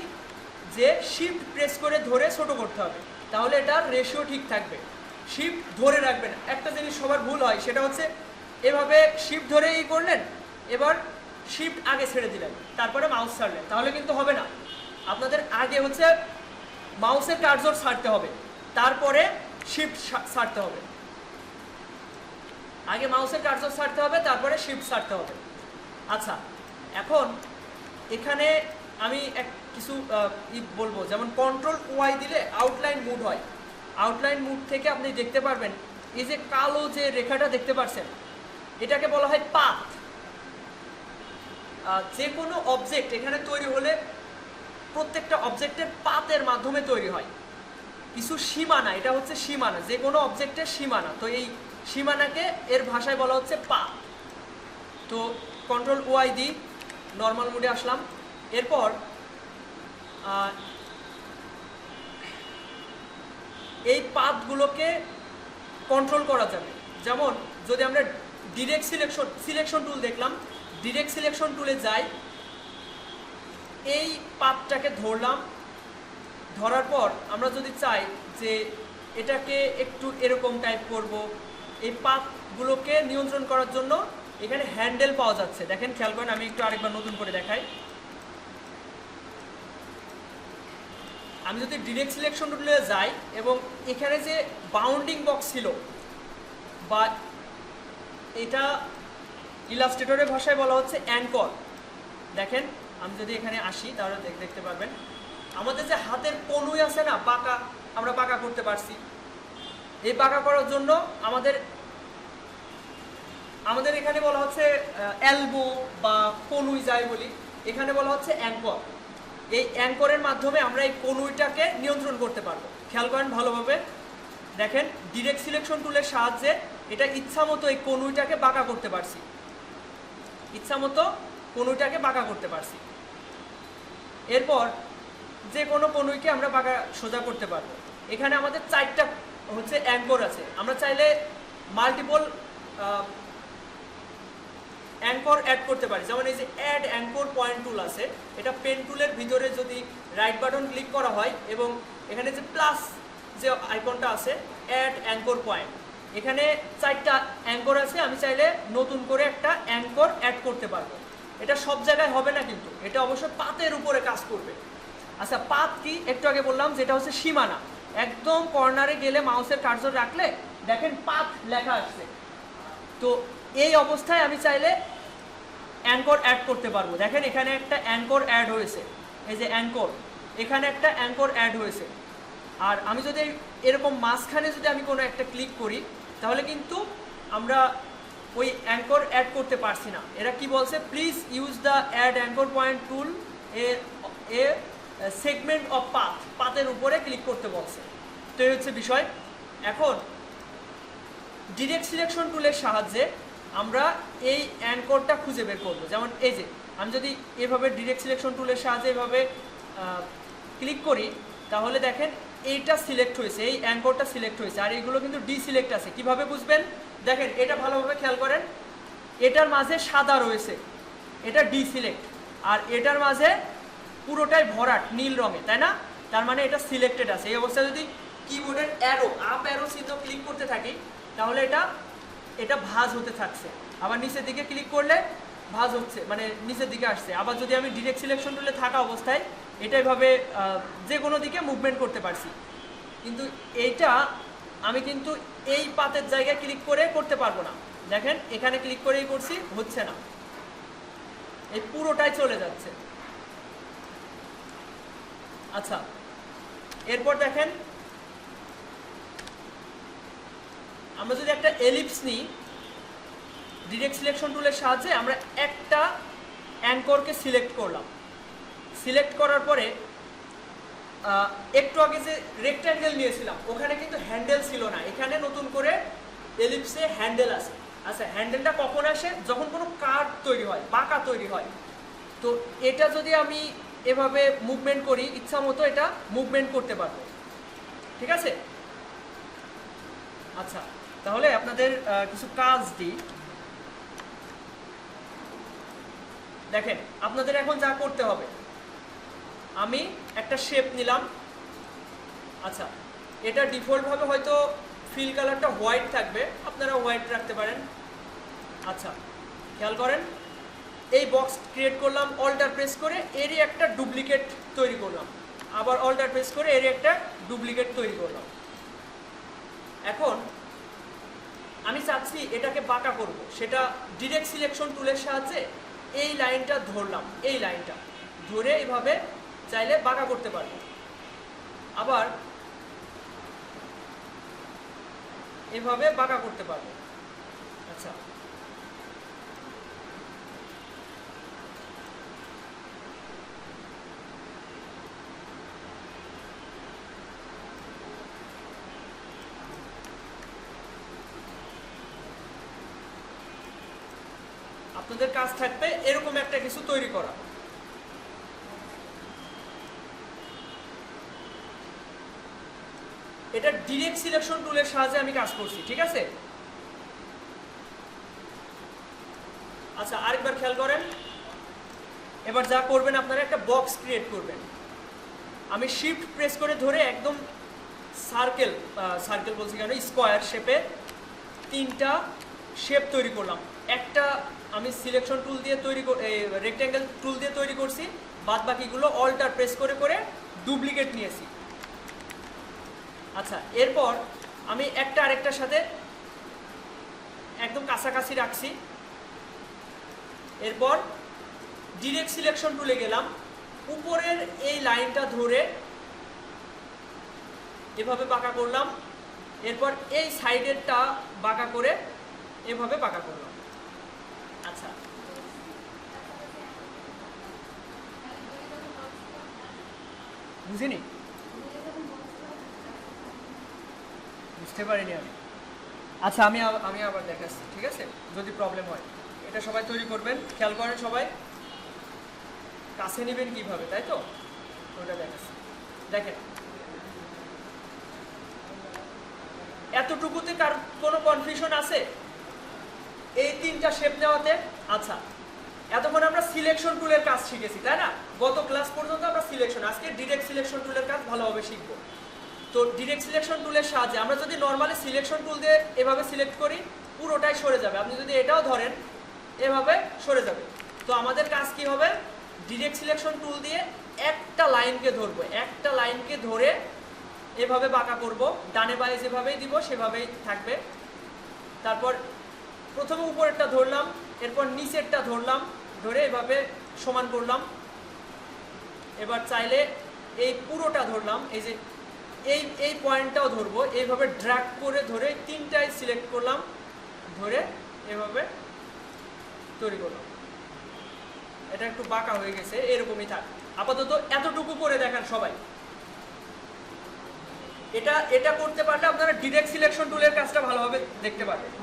যে শিফট প্রেস করে ধরে ছোট করতে হবে, তাহলে এটার রেশিও ঠিক থাকবে। শিফট ধরে রাখবেন। একটা জিনিস সবার ভুল হয়, সেটা হচ্ছে এভাবে শিফট ধরে করলেন, এবার শিফট আগে ছেড়ে দিলেন, তারপরে মাউস ছাড়লেন, তাহলে কিন্তু হবে না। আপনাদের আগে হচ্ছে মাউসের কার্সর ছাড়তে হবে, তারপরে শিফট ছাড়তে হবে। আগে মাউসের কার্সর ছাড়তে হবে, তারপরে শিফট ছাড়তে হবে। আচ্ছা, এখন এখানে আমি কিছু বলবো, যেমন কন্ট্রোল ওয়াই দিলে আউটলাইন মুড হয়। আউটলাইন মুড থেকে আপনি দেখতে পারবেন এই যে কালো যে রেখাটা দেখতে পাচ্ছেন, এটাকে বলা হয় পাথ। যে কোনো অবজেক্ট এখানে তৈরি হলে প্রত্যেকটা অবজেক্টের পাথের মাধ্যমে তৈরি হয়। কিছু সীমানা, এটা হচ্ছে সীমানা, যে কোনো অবজেক্টের সীমানা। তো এই সীমানাকে এর ভাষায় বলা হচ্ছে পাথ। তো কন্ট্রোল ওয়াই দিই, নর্মাল মোডে আসলাম। এরপর এই পাথগুলোকে কন্ট্রোল করা যাবে। যেমন যদি আমরা ডিরেক্ট সিলেকশন টুল দেখলাম, ডিরেক্ট সিলেকশন টুলে যাই, এই পাথটাকে ধরলাম, ধরার পর আমরা যদি চাই যে এটাকে একটু এরকম টাইপ করব, এই পাথগুলোকে নিয়ন্ত্রণ করার জন্য এখানে হ্যান্ডেল পাওয়া যাচ্ছে। দেখেন, খেয়াল করেন, আমি একটু আরেকবার নতুন করে দেখাই। আমি যদি ডিরেক্ট সিলেকশন টুলে যাই এবং এখানে যে বাউন্ডিং বক্স ছিল, বা এটা ইলাস্ট্রেটরের ভাষায় বলা হচ্ছে অ্যাঙ্কর। দেখেন, আমি যদি এখানে আসি তাহলে দেখতে পারবেন আমাদের যে হাতের কনুই আছে না, বাঁকা, আমরা বাঁকা করতে পারছি। এই বাঁকা করার জন্য আমাদের এখানে বলা হচ্ছে এলবো বা কনুই যাই বলি, এখানে বলা হচ্ছে অ্যাঙ্কর। এই অ্যাঙ্করের মাধ্যমে আমরা এই কনুইটাকে নিয়ন্ত্রণ করতে পারবো। খেয়াল করেন ভালোভাবে, দেখেন ডিরেক্ট সিলেকশন টুলের সাহায্যে এটা ইচ্ছা মতো এই কনুইটাকে বাঁকা করতে পারছি, ইচ্ছা মতো কনুইটাকে বাঁকা করতে পারছি। এরপর যে কোনো কনুইকে আমরা বাঁকা সোজা করতে পারবো। এখানে আমাদের 4টা হচ্ছে অ্যাঙ্কর আছে। আমরা চাইলে মাল্টিপল অ্যাঙ্কর অ্যাড করতে পারি। যেমন এই যে অ্যাড অ্যাঙ্কর পয়েন্ট টুল আছে, এটা পেন টুলের ভিতরে যদি রাইট বাটন ক্লিক করা হয় এবং এখানে যে প্লাস যে আইকনটা আছে, অ্যাড অ্যাঙ্কর পয়েন্ট, এখানে 4টা অ্যাঙ্কর আছে। আমি চাইলে নতুন করে একটা অ্যাঙ্কর অ্যাড করতে পারবো। এটা সব জায়গায় হবে না, কিন্তু এটা অবশ্যই পাতের উপরে কাজ করবে। আচ্ছা, পাত কি? একটু আগে বললাম যেটা হচ্ছে সীমানা। একদম কর্নারে গেলে মাউসের কার্সর রাখলে দেখেন পাথ লেখা আসছে। তো এই অবস্থায় আমি চাইলে অ্যাঙ্কর অ্যাড করতে পারবো। দেখেন এখানে একটা অ্যাঙ্কর অ্যাড হয়েছে, এই যে অ্যাঙ্কর, এখানে একটা অ্যাঙ্কর অ্যাড হয়েছে। আর আমি যদি এরকম মাঝখানে যদি আমি কোনো একটা ক্লিক করি, তাহলে কিন্তু আমরা ওই অ্যাঙ্কর অ্যাড করতে পারছি না। এরা কি বলছে? Please use the add anchor point tool a segment of path, পাথের উপরে ক্লিক করতে বলছে। তো এই হচ্ছে বিষয়। এখন ডিরেক্ট সিলেকশন টুলের সাহায্যে আমরা এই অ্যাঙ্করটা খুঁজে বের করবো। যেমন এই যে আমি যদি এভাবে ডিরেক্ট সিলেকশন টুলের সাহায্যে এভাবে ক্লিক করি, তাহলে দেখেন এইটা সিলেক্ট হয়েছে, এই অ্যাঙ্করটা সিলেক্ট হয়েছে, আর এইগুলো কিন্তু ডিসিলেক্ট আছে। কিভাবে বুঝবেন? দেখেন, এটা ভালোভাবে খেয়াল করেন, এটার মাঝে সাদা রয়েছে, এটা ডিসিলেক্ট, আর এটার মাঝে পুরোটাই ভরাট নীল রঙে, তাই না? তার মানে এটা সিলেক্টেড আছে। এই অবস্থায় যদি কিবোর্ডের অ্যারো, আপ অ্যারো চিহ্ন ক্লিক করতে থাকি, তাহলে এটা ভাঁজ হতে থাকছে। আবার নিচের দিকে ক্লিক করলে ভাঁজ হচ্ছে, মানে নিচের দিকে আসছে। আবার যদি আমি ডিরেক্ট সিলেকশন টুলে থাকা অবস্থায় এটা এভাবে যে কোনো দিকে মুভমেন্ট করতে পারছি। কিন্তু এইটা আমি কিন্তু এই পাতের জায়গায় ক্লিক করে করতে পারবো না। দেখেন এখানে ক্লিক করেই করছি, হচ্ছে না, এই পুরোটাই চলে যাচ্ছে। আচ্ছা, এরপর দেখেন আমরা যদি একটা এলিপস নিই, ডিরেক্ট সিলেকশন টুলের সাহায্যে আমরা একটা অ্যাঙ্করকে সিলেক্ট করলাম। সিলেক্ট করার পরে একটু আগে যে রেক্ট্যাঙ্গেল নিয়েছিলাম ওখানে কিন্তু হ্যান্ডেল ছিল না, এখানে নতুন করে এলিপসে হ্যান্ডেল আছে। আচ্ছা, হ্যান্ডেলটা কখন আসে? যখন কোনো কার্ভ তৈরি হয়, বাঁকা তৈরি হয়। তো এটা যদি আমি এভাবে মুভমেন্ট করি, ইচ্ছা মতো এটা মুভমেন্ট করতে পারবো, ঠিক আছে? আচ্ছা, তাহলে আপনাদের কিছু কাজ দিই। দেখেন, আপনাদের এখন যা করতে হবে, আমি একটা শেপ নিলাম। আচ্ছা, এটা ডিফল্টভাবে হয়তো ফিল কালারটা হোয়াইট থাকবে, আপনারা হোয়াইট রাখতে পারেন। আচ্ছা, খেয়াল করেন, এই বক্স ক্রিয়েট করলাম, অল্টার প্রেস করে এরই একটা ডুপ্লিকেট তৈরি করলাম, আবার অল্টার প্রেস করে এরই একটা ডুপ্লিকেট তৈরি করলাম। এখন আমি চাচ্ছি এটাকে বাঁকা করব, সেটা ডিরেক্ট সিলেকশন টুলের সাহায্যে এই লাইনটা ধরলাম, এই লাইনটা ধরে এভাবে চাইলে বাঁকা করতে পারবো। আবার এভাবে বাঁকা করতে পারবো। আচ্ছা, আপনাদের কাজ থাকবে এরকম একটা কিছু তৈরি করা। এটা ডিরেক্ট সিলেকশন টুলের সাহায্যে আমি কাজ করছি, ঠিক আছে? আচ্ছা, আরেকবার খেয়াল করেন, এবার যা করবেন আপনারা একটা বক্স ক্রিয়েট করবেন। আমি শিফট প্রেস করে ধরে একদম সার্কেল বলছি কেন, স্কোয়ার শেপে তিনটা শেপ তৈরি করলাম। একটা আমি সিলেকশন টুল দিয়ে রেক্ট্যাঙ্গেল টুল দিয়ে তৈরি করছি, বাদ বাকিগুলো অল্টার প্রেস করে করে ডুপ্লিকেট নিয়েছি। আচ্ছা, এরপর আমি একটা আরেকটার সাথে একদম কাছাকাছি রাখছি। এরপর ডিরেক্ট সিলেকশন টুলে গেলাম, উপরের এই লাইনটা ধরে এভাবে বাঁকা করলাম। এরপর এই সাইডেরটা বাঁকা করে এভাবে বাঁকা করলাম। আচ্ছা, বুঝিনি, বুঝতে পারিনি আমি। আচ্ছা, আমি আবার দেখাচ্ছি, ঠিক আছে? যদি প্রবলেম হয়, এটা সবাই তৈরি করবেন, খেয়াল করেন সবাই, কাছে নেবেন কিভাবে, তাই তো? ওটা দেখাচ্ছি, দেখেন। এতটুকুতে কার কোনো কনফিউশন আছে এই তিনটা শেপ নেওয়াতে? আচ্ছা, এতক্ষণ আমরা সিলেকশন টুলের কাজ শিখেছি, তাই না? গত ক্লাস পর্যন্ত আমরা সিলেকশন, আজকে ডিরেক্ট সিলেকশন টুলের কাজ ভালোভাবে শিখবো। তো ডিরেক্ট সিলেকশন টুলের সাহায্যে আমরা যদি নর্মালি সিলেকশন টুল দিয়ে এভাবে সিলেক্ট করি, পুরোটাই সরে যাবে। আপনি যদি এটাও ধরেন, এভাবে সরে যাবে। তো আমাদের কাজ কি হবে? ডিরেক্ট সিলেকশন টুল দিয়ে একটা লাইনকে ধরবো, একটা লাইনকে ধরে এভাবে বাঁকা করব, ডানে বাঁয়ে যেভাবেই দিব সেভাবেই থাকবে। তারপর প্রথমে উপরেরটা ধরলাম, এরপর নিচেরটা ধরলাম, ধরে এভাবে সমান করলাম। এবার চাইলে এই পুরোটা ধরলাম, এই যে এই পয়েন্টটাও ধরবো, এইভাবে ড্র্যাগ করে ধরে তিনটাই সিলেক্ট করলাম, ধরে এভাবে তৈরি করলাম। এটা একটু বাঁকা হয়ে গেছে, এরকমই থাক। আপাতত এতটুকু করে দেখান সবাই। এটা করতে পারলে আপনারা ডিরেক্ট সিলেকশন টুলের কাজটা ভালোভাবে দেখতে পারবেন।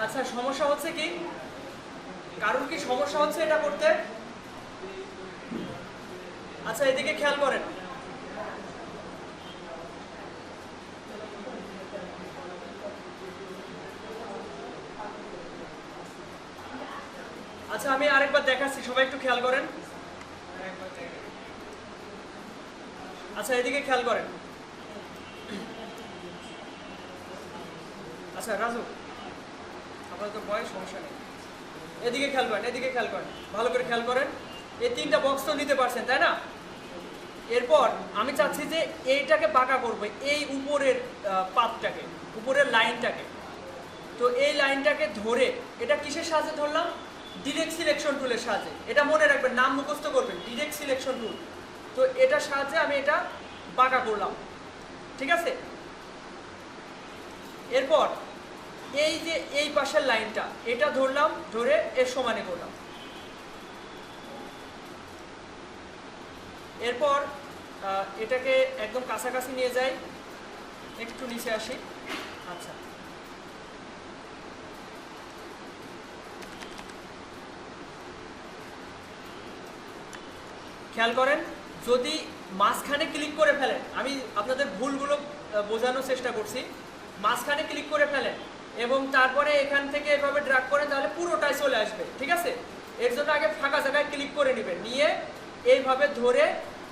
আচ্ছা, সমস্যা হচ্ছে কি? কারণ কি সমস্যা হচ্ছে এটা করতে? আচ্ছা, এদিকে খেয়াল করেন। আচ্ছা, আমি আরেকবার দেখাচ্ছি, সবাই একটু খেয়াল করেন। আচ্ছা, এদিকে খেয়াল করেন। আচ্ছা রাজু, আপনার তো বয়স, সমস্যা নেই। এদিকে খেয়াল করেন, এদিকে খেয়াল করেন, ভালো করে খেয়াল করেন। এই তিনটা বক্স তো নিতে পারছেন, তাই না? এরপর আমি চাচ্ছি যে এইটাকে বাঁকা করবো, এই উপরের পাতটাকে, উপরের লাইনটাকে। তো এই লাইনটাকে ধরে, এটা কিসের সাহায্যে ধরলাম? ডিরেক্ট সিলেকশন টুলের সাহায্যে। এটা মনে রাখবেন, নাম মুখস্থ করবেন, ডিরেক্ট সিলেকশন টুল। তো এটার সাহায্যে আমি এটা বাঁকা করলাম, ঠিক আছে? এরপর এই যে এই পাশের লাইনটা, এটা ধরলাম, ধরে এর সমানে করলাম। এরপর এটাকে একদম কাছাকাছি নিয়ে যাই, একটু নিচে আসি। আচ্ছা, খেয়াল করেন, যদি মাঝখানে ক্লিক করে ফেলেন, আমি আপনাদের ভুলগুলো বোঝানোর চেষ্টা করছি, মাঝখানে ক্লিক করে ফেলেন এবং তারপরে এখান থেকে এভাবে ড্র্যাগ করেন, তাহলে পুরোটাই চলে আসবে, ঠিক আছে? এর জন্য আগে ফাঁকা জায়গায় ক্লিক করে নেবেন, নিয়ে এইভাবে ধরে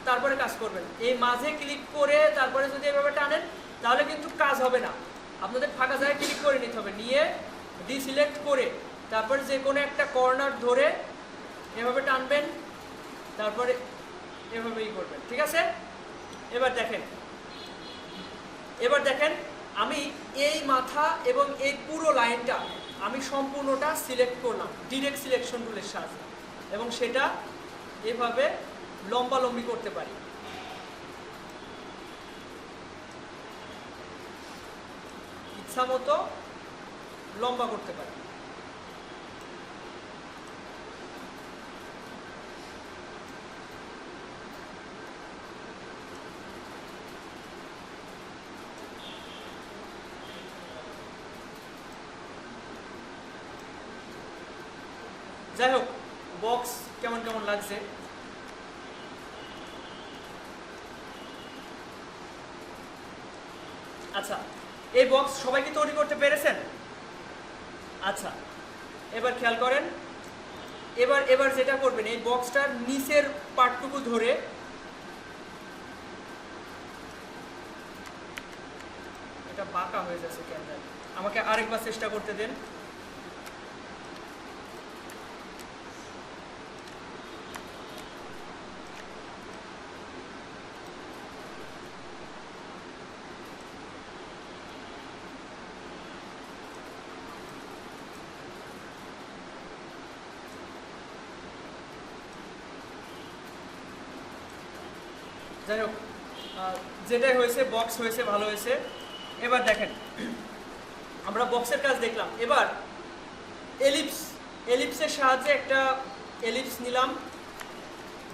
তারপরে কাজ করবেন। এই মাঝে ক্লিক করে তারপরে যদি এভাবে টানেন তাহলে কিন্তু কাজ হবে না, আপনাদের ফাঁকা জায়গায় ক্লিক করে নিতে হবে, নিয়ে ডিসিলেক্ট করে তারপরে যে কোনো একটা কর্নার ধরে এভাবে টানবেন, তারপরে এভাবেই করবেন, ঠিক আছে? এবার দেখেন আমি এই মাথা এবং এই পুরো লাইনটা আমি সম্পূর্ণটা সিলেক্ট করলাম ডিরেক্ট সিলেকশন টুলের সাহায্যে, এবং সেটা এভাবে লম্বালম্বি করতে পারি। ইচ্ছা মতো লম্বা করতে পারি। যাই হোক, বক্স কেমন কেমন লাগছে? আচ্ছা, এই বক্স সবাই কি তৈরি করতে পেরেছেন? আচ্ছা, এবার খেয়াল করেন, এবার যেটা করবেন, এই বক্সটার নিচের পার্টটুকু ধরে এটা বাঁকা হয়ে যাচ্ছে ক্যামেরায়, আমাকে আরেকবার চেষ্টা করতে দেন। যাই হোক, যেটাই হয়েছে, বক্স হয়েছে, ভালো হয়েছে। এবার দেখেন, আমরা বক্সের কাজ দেখলাম। এবার এলিপসের সাহায্যে একটা এলিপস নিলাম,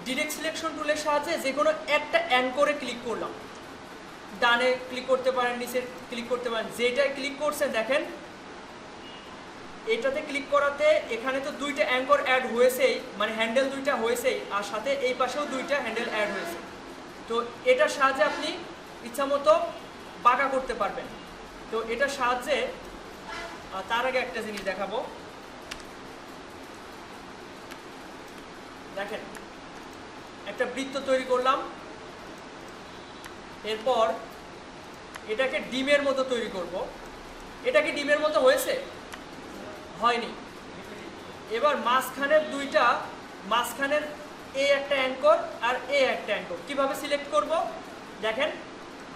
ডিরেক্ট সিলেকশন টুলের সাহায্যে যে কোনো একটা অ্যাঙ্করে ক্লিক করলাম, ডানে ক্লিক করতে পারেন, নিচে ক্লিক করতে পারেন, যেটায় ক্লিক করছেন দেখেন এটাতে ক্লিক করাতে এখানে তো দুইটা অ্যাঙ্কর অ্যাড হয়েছেই, মানে হ্যান্ডেল দুইটা হয়েছেই, আর সাথে এই পাশেও দুইটা হ্যান্ডেল অ্যাড হয়েছে। তো এটার সাহায্যে আপনি ইচ্ছামতো বাঁকা করতে পারবেন। তো এটার সাহায্যে তার আগে একটা জিনিস দেখাবো, দেখেন একটা বৃত্ত তৈরি করলাম, এরপর এটাকে ডিমের মতো তৈরি করব। এটা কি ডিমের মতো হয়েছে? হয়নি। এবার মাঝখানের এ একটা অ্যাঙ্কর আর এ একটা অ্যাঙ্কর কিভাবে সিলেক্ট করব? দেখেন,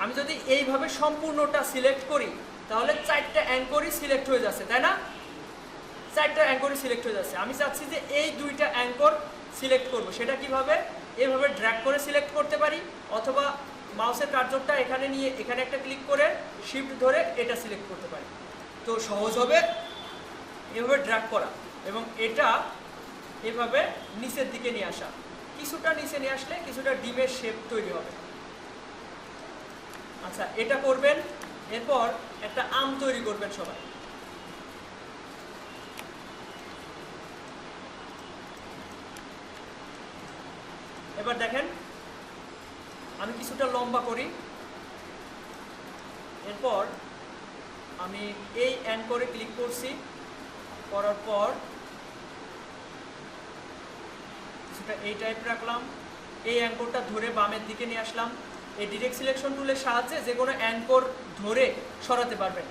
আমি যদি এইভাবে সম্পূর্ণটা সিলেক্ট করি তাহলে চারটা অ্যাঙ্করই সিলেক্ট হয়ে যাচ্ছে, তাই না? চারটা অ্যাঙ্করই সিলেক্ট হয়ে যাচ্ছে। আমি চাচ্ছি যে এই দুইটা অ্যাঙ্কর সিলেক্ট করব, সেটা কিভাবে? এভাবে ড্র্যাগ করে সিলেক্ট করতে পারি, অথবা মাউসের কার্সরটা এখানে নিয়ে এখানে একটা ক্লিক করে শিফট ধরে এটা সিলেক্ট করতে পারি। তো সহজ হবে এভাবে ড্র্যাগ করা এবং এটা এভাবে নিচের দিকে নিয়ে আসা। কিছুটা নিচে নিয়ে আসলে কিছুটা ডিমের শেপ তৈরি হবে। আচ্ছা, এটা করবেন। এরপর একটা আম তৈরি করবেন সবাই। এবার দেখেন, আমি কিছুটা লম্বা করি, এরপর আমি এই অ্যাঙ্করে ক্লিক করছি, করার পর কিছুটা এই টাইপ রাখলাম, এই অ্যাঙ্করটা ধরে বামের দিকে নিয়ে আসলাম। এই ডিরেক্ট সিলেকশন টুলের সাহায্যে যে কোনো অ্যাঙ্কর ধরে সরাতে পারবেন।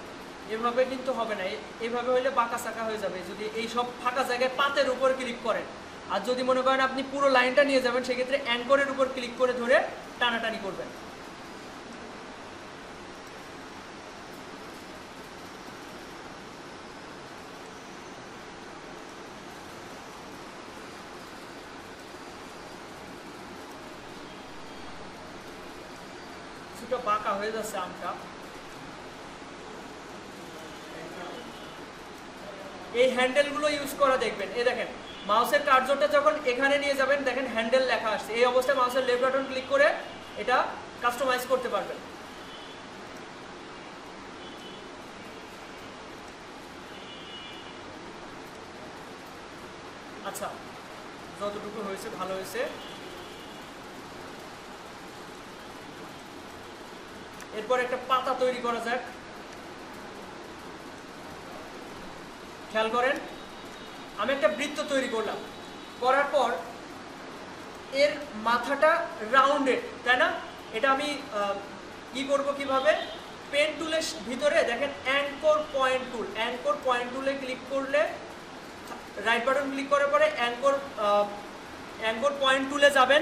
এভাবে কিন্তু হবে না, এইভাবে হলে বাঁকা চাকা হয়ে যাবে। যদি এই সব ফাঁকা জায়গায় পাতের উপর ক্লিক করেন আর যদি মনে করেন আপনি পুরো লাইনটা নিয়ে যাবেন, সেক্ষেত্রে অ্যাঙ্করের উপর ক্লিক করে ধরে টানাটানি করবেন। কিছুটা বাঁকা হয়ে যাচ্ছে আমটা। এই হ্যান্ডেলগুলো ইউজ করা দেখবেন। এই দেখেন মাউসের কার্সরটা যখন এখানে নিয়ে যাবেন, দেখেন হ্যান্ডেল লেখা আসছে। এই অবস্থায় মাউসের লেফট বাটন ক্লিক করে এটা কাস্টমাইজ করতে পারবেন। আচ্ছা, যতটুকু হয়েছে ভালো হয়েছে। এরপর একটা পাতা তৈরি করা যাক। খেয়াল করেন, আমি একটা বৃত্ত তৈরি করলাম, করার পর এর মাথাটা রাউন্ডেড, তাই না? এটা আমি কি করব, কিভাবে? পেন টুলের ভিতরে দেখেন অ্যাঙ্কর পয়েন্ট টুল, অ্যাঙ্কর পয়েন্ট টুলে ক্লিক করলে, রাইট বাটন ক্লিক করার পরে অ্যাঙ্কর পয়েন্ট টুলে যাবেন,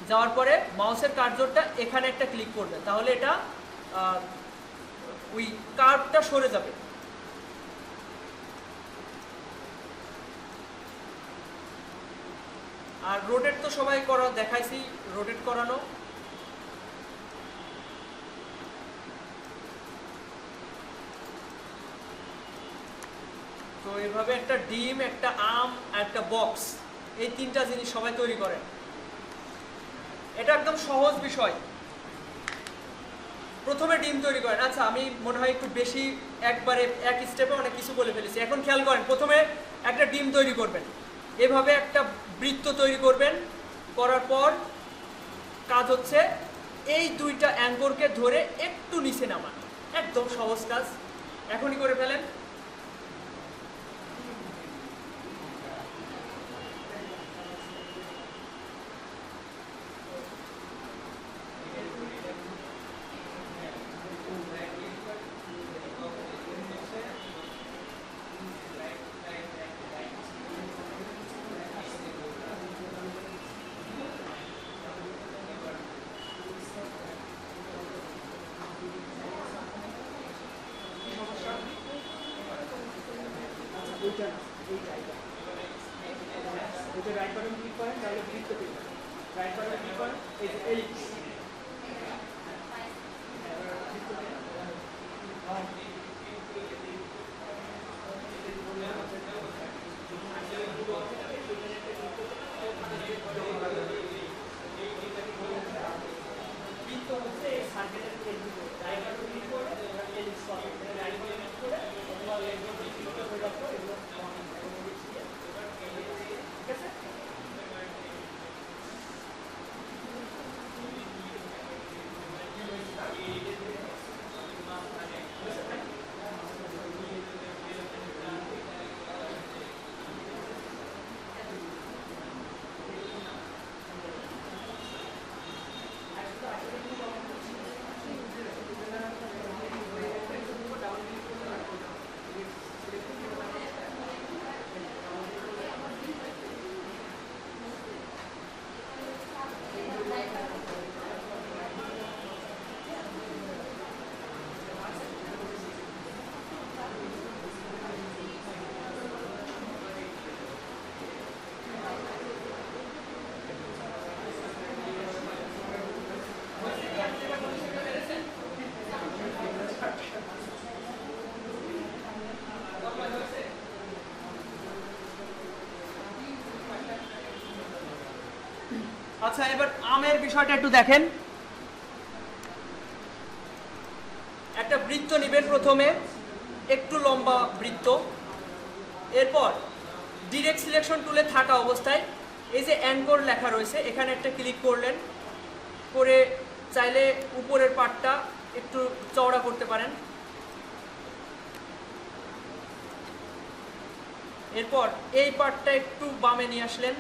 যাওয়ার পরে মাউসের কার্সরটা এখানে একটা ক্লিক করবেন, তাহলে এটা ওই কার্ভটা সরে যাবে। আর রোটেট তো সবাই করা দেখাইছি, রোটেট করানো। তো এভাবে একটা ডিম, একটা আম আর একটা বক্স, এই তিনটা জিনিস সবাই তৈরি করেন। এটা একদম সহজ বিষয়। প্রথমে ডিম তৈরি করেন। আচ্ছা, আমি মনে হয় একটু বেশি একবারে এক স্টেপে অনেক কিছু বলে ফেলেছি। এখন খেয়াল করেন, প্রথমে একটা ডিম তৈরি করবেন, এভাবে একটা বৃত্ত তৈরি করবেন। করার পর কাজ হচ্ছে এই দুইটা অ্যাঙ্করকে ধরে একটু নিচে নামান। একদম সহজ কাজ, এখনই করে ফেলেন। রাইট বাটন ক্লিক করেন, তাহলে বৃত্ত তৈরি হবে। রাইট বাটন ক্লিক করেন, এই যে এলিপস। বৃত্ত হচ্ছে এই সার্কেলের কেন্দ্র। রাইট বাটন ক্লিক করে এলিপস পাবেন। রাইট বাটন ক্লিক করে অথবা লেফট বাটন ক্লিক করে হয়ে যাবে এগুলো। ঠিক আছে? আচ্ছা, এবার আমের বিষয়টা একটু দেখেন। একটা বৃত্ত নেবেন, প্রথমে একটু লম্বা বৃত্ত। এরপর ডিরেক্ট সিলেকশন টুলে থাকা অবস্থায় এই যে অ্যাঙ্কর লেখা রয়েছে, এখানে একটা ক্লিক করলেন, করে চাইলে উপরের পার্টটা একটু চওড়া করতে পারেন। এরপর এই পার্টটা একটু বামে নিয়ে আসলেন,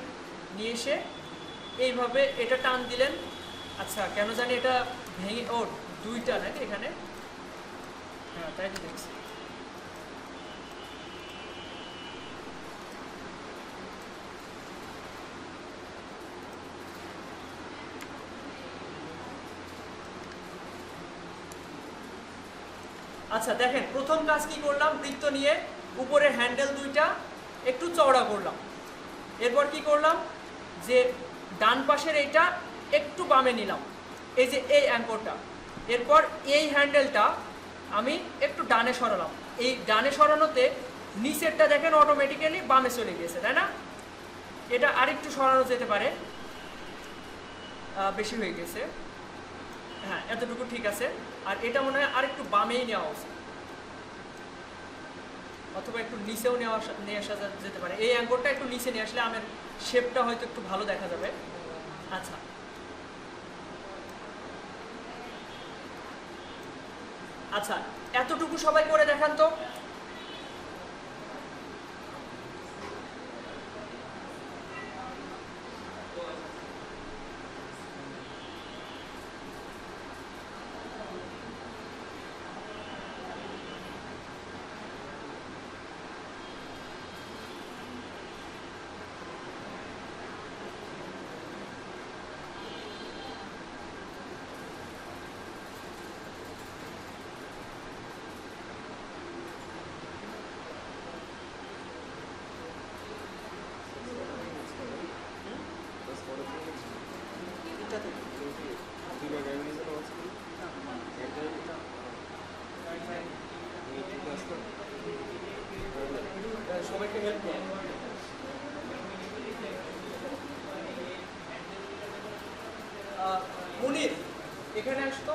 নিয়ে এসে এইভাবে এটা টান দিলেন। আচ্ছা, কেন জানি এটা ভেঙে, ও দুইটা নাকি এখানে? হ্যাঁ, তাই তো দেখছি। আচ্ছা দেখেন, প্রথম কাজ কি করলাম, বৃত্ত নিয়ে উপরে হ্যান্ডেল দুইটা একটু চওড়া করলাম। এরপর কি করলাম, যে ডান পাশের এইটা একটু বামে নিলাম, এই যে এই অ্যাঙ্করটা। এরপর এই হ্যান্ডেলটা আমি একটু ডানে সরালাম। এই ডানে সরানোতে নিচেরটা দেখেন অটোমেটিক্যালি বামে চলে গিয়েছে, তাই না? এটা আরেকটু সরানো যেতে পারে, বেশি হয়ে গেছে, হ্যাঁ এতটুকু ঠিক আছে। আর এটা মনে হয় আরেকটু বামেই নেওয়া উচিত, অথবা একটু নিচেও নিয়ে আসা যেতে পারে। এই অ্যাঙ্গলটা একটু নিচে নিয়ে আসলে আমার শেপটা হয়তো একটু ভালো দেখা যাবে। আচ্ছা আচ্ছা, এতটুকু সবাই করে দেখান তো। সবাইকে হেল্প করুন। মুনির এখানে আসতো।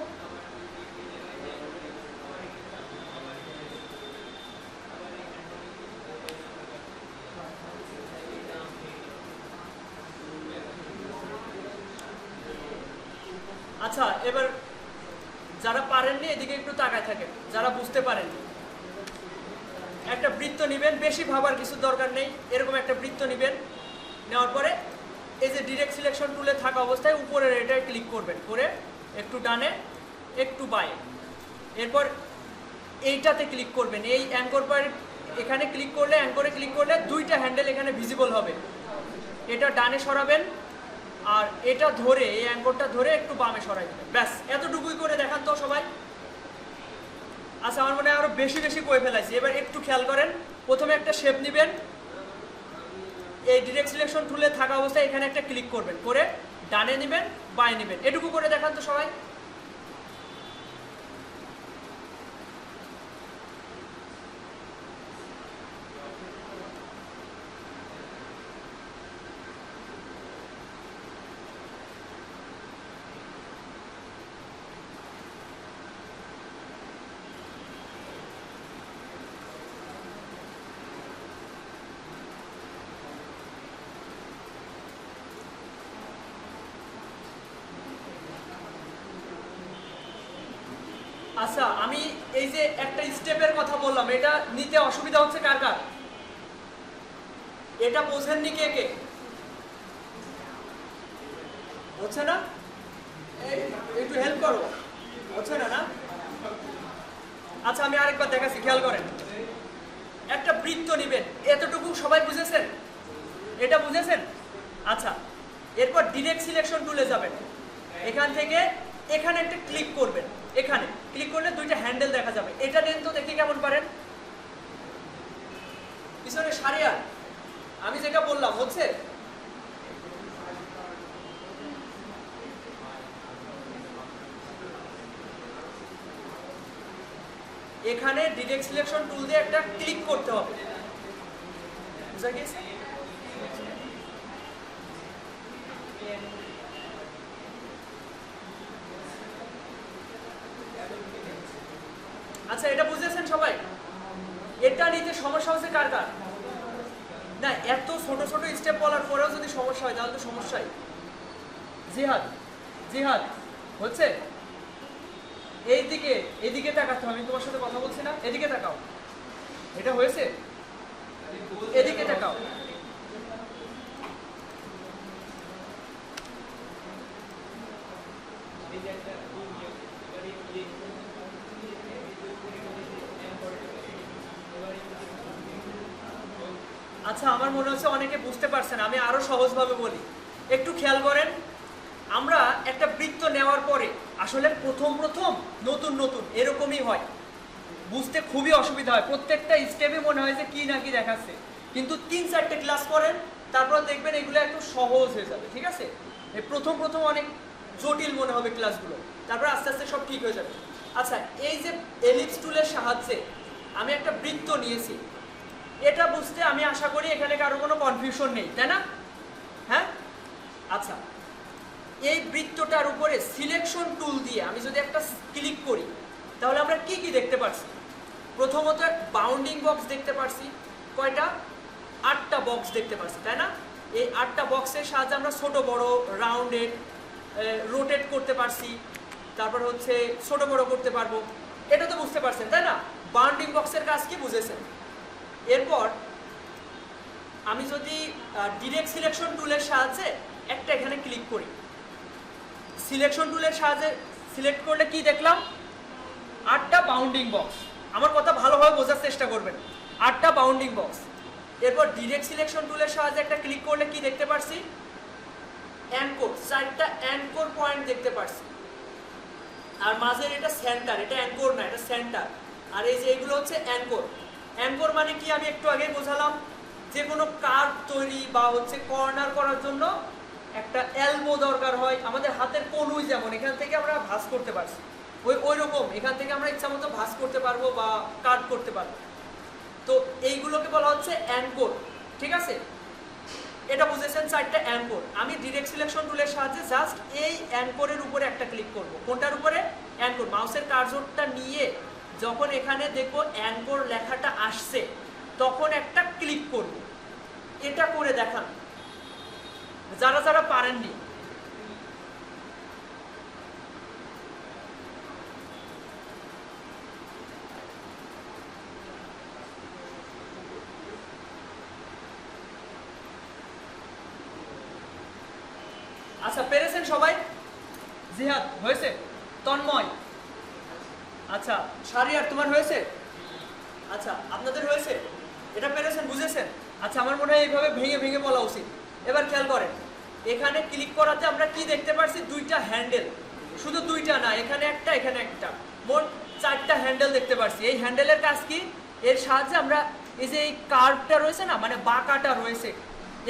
আচ্ছা এবার যারা পারেননি এদিকে একটু তাকায় থাকেন, যারা বুঝতে পারেননি। একটা বৃত্ত নেবেন, বেশি ভাবার কিছু দরকার নেই, এরকম একটা বৃত্ত নেবেন। নেওয়ার পরে এই যে ডিরেক্ট সিলেকশন টুলে থাকা অবস্থায় উপরের এটায় ক্লিক করবেন, করে একটু ডানে একটু বাঁয়ে। এরপর এইটাতে ক্লিক করবেন, এই অ্যাঙ্কর পয়েন্ট এখানে ক্লিক করলে, অ্যাঙ্করে ক্লিক করলে দুইটা হ্যান্ডেল এখানে ভিজিবল হবে। এটা ডানে সরাবেন আর এটা ধরে, এই অ্যাঙ্করটা ধরে একটু বামে সরাই দেবেন, ব্যাস এতটুকুই করে দেখান তো সবাই। আচ্ছা আমার মনে হয় আরো বেশি বেশি করে ফেলাইছি, এবার একটু খেয়াল করেন। প্রথমে একটা শেপ নেবেন, এই ডিরেক্ট সিলেকশন টুলে থাকা অবস্থায় এখানে একটা ক্লিক করবেন, করে ডানে নেবেন বাঁয়ে নেবেন, এটুকু করে দেখান তো সবাই। আচ্ছা আমি এই যে একটা স্টেপের কথা বললাম, এটা নিতে অসুবিধা হচ্ছে কার কার? এটা বোঝেননি কে কে? হচ্ছে না? একটু হেল্প করো, হচ্ছে না না? আচ্ছা আমি আরেকবার দেখাচ্ছি, খেয়াল করেন। একটা বৃত্ত নেবেন, এতটুকু সবাই বুঝেছেন? এটা বুঝেছেন? আচ্ছা এরপর ডিরেক্ট সিলেকশন টুলে যাবেন, এখান থেকে এখানে একটা ক্লিক করবেন, এখানে ক্লিক করলে দুইটা হ্যান্ডেল দেখা যাবে। এটা নেন তো দেখি কেমন পারেন। পিছনে সারিয়ার আমি যেটা বললাম হচ্ছে? এখানে ডিরেক্ট সিলেকশন টুল দিয়ে একটা ক্লিক করতে হবে, বুঝা গেছে? আচ্ছা এটা বুঝেছেন সবাই? এটা নিতে সমস্যা হচ্ছে কার কার? না এত ছোট ছোট স্টেপ বলার পরেও যদি সমস্যা হয় তাহলে তো সমস্যাই। জিহাদ জিহাদ হচ্ছে? এইদিকে, এদিকে তাকাতে হবে, আমি তোমার সাথে কথা বলছি না, এদিকে তাকাও। এটা হয়েছে? এদিকে তাকাও। আচ্ছা আমার মনে হচ্ছে অনেকে বুঝতে পারছেন, আমি আরো সহজভাবে বলি, একটু খেয়াল করেন। আমরা একটা বৃত্ত নেওয়ার পরে আসলে প্রথম প্রথম নতুন নতুন এরকমই হয়, বুঝতে খুবই অসুবিধা হয়, প্রত্যেকটা স্টেপে মনে হয় যে কি না কি দেখাচ্ছে, কিন্তু 3-4টে ক্লাস করেন তারপর দেখবেন এগুলো একটু সহজ হয়ে যাবে। ঠিক আছে, এই প্রথম প্রথম অনেক জটিল মনে হবে ক্লাসগুলো, তারপর আস্তে আস্তে সব ঠিক হয়ে যাবে। আচ্ছা, এই যে এলিপস টুলের সাহায্যে আমি একটা বৃত্ত নিয়েছি, এটা বুঝতে আমি আশা করি এখানে কারো কোনো কনফিউশন নেই, তাই না? হ্যাঁ, আচ্ছা, এই বৃত্তটার উপরে সিলেকশন টুল দিয়ে আমি যদি একটা ক্লিক করি তাহলে আমরা কি কি দেখতে পাচ্ছি? প্রথমত বাউন্ডিং বক্স দেখতে পাচ্ছি, কয়টা? 8টা বক্স দেখতে পাচ্ছি, তাই না? এই 8টা বক্সের সাহায্যে আমরা ছোট বড় রাউন্ডেড রোটেট করতে পারছি, তারপর হচ্ছে ছোট বড় করতে পারবো, এটা তো বুঝতে পারছেন, তাই না? বাউন্ডিং বক্সের কাজ কি বুঝেছেন? এরপর আমি যদি ডিরেক্ট সিলেকশন টুলের সাহায্যে একটা এখানে ক্লিক করি, সিলেকশন টুলের সাহায্যে সিলেক্ট করলে কি দেখলাম? 8টা বাউন্ডিং বক্স। আমার কথা ভালোভাবে বোঝার চেষ্টা করবেন, 8টা বাউন্ডিং বক্স। এরপর ডিরেক্ট সিলেকশন টুলের সাহায্যে একটা ক্লিক করলে কি দেখতে পাচ্ছি? অ্যাঙ্কর, 4টা অ্যাঙ্কর পয়েন্ট দেখতে পাচ্ছি। আর মাঝের এটা সেন্টার, এটা অ্যাঙ্কর না, এটা সেন্টার। আর এই যে এগুলো হচ্ছে অ্যাঙ্কর। অ্যাঙ্কর মানে কি আমি একটু আগেই বোঝালাম, যে কোনো কার্ভ তৈরি বা হচ্ছে কর্নার করার জন্য একটা এলবো দরকার হয়। আমাদের হাতের কনুই যেমন এখান থেকে আমরা ভাঁজ করতে পারছি, ওই রকম এখান থেকে আমরা ইচ্ছা মতো ভাঁজ করতে পারবো বা কাট করতে পারবো। তো এইগুলোকে বলা হচ্ছে অ্যাঙ্কর। ঠিক আছে, এটা বুঝেছেন 4টা অ্যাঙ্কর। আমি ডিরেক্ট সিলেকশন টুলের সাহায্যে জাস্ট এই অ্যাঙ্করের উপরে একটা ক্লিক করব। কোনটার উপরে? অ্যাঙ্কর। মাউসের কার্সরটা নিয়ে যখন এখানে দেখবো অ্যাঙ্কর লেখাটা আসছে তখন একটা ক্লিক করব। এটা করে দেখান যারা যারা পারেননি। আচ্ছা, পেরেছেন সবাই? জিহাদ হয়েছে? তন্ময়? আচ্ছা, শারিয়ার তোমার হয়েছে? আচ্ছা, আপনাদের হয়েছে? এটা পেরেছেন, বুঝেছেন? আচ্ছা, আমার মনে হয় এইভাবে ভেঙে ভেঙে বলা উচিত। এবার খেয়াল করেন, এখানে ক্লিক করাতে আমরা কি দেখতে পাচ্ছি? 2টা হ্যান্ডেল। শুধু 2টা না, এখানে একটা, এখানে একটা, মোট 4টা হ্যান্ডেল দেখতে পাচ্ছি। এই হ্যান্ডেলের কাজ কি? এর সাহায্যে আমরা এই যে এই কার্ভটা রয়েছে না, মানে বাঁকাটা রয়েছে,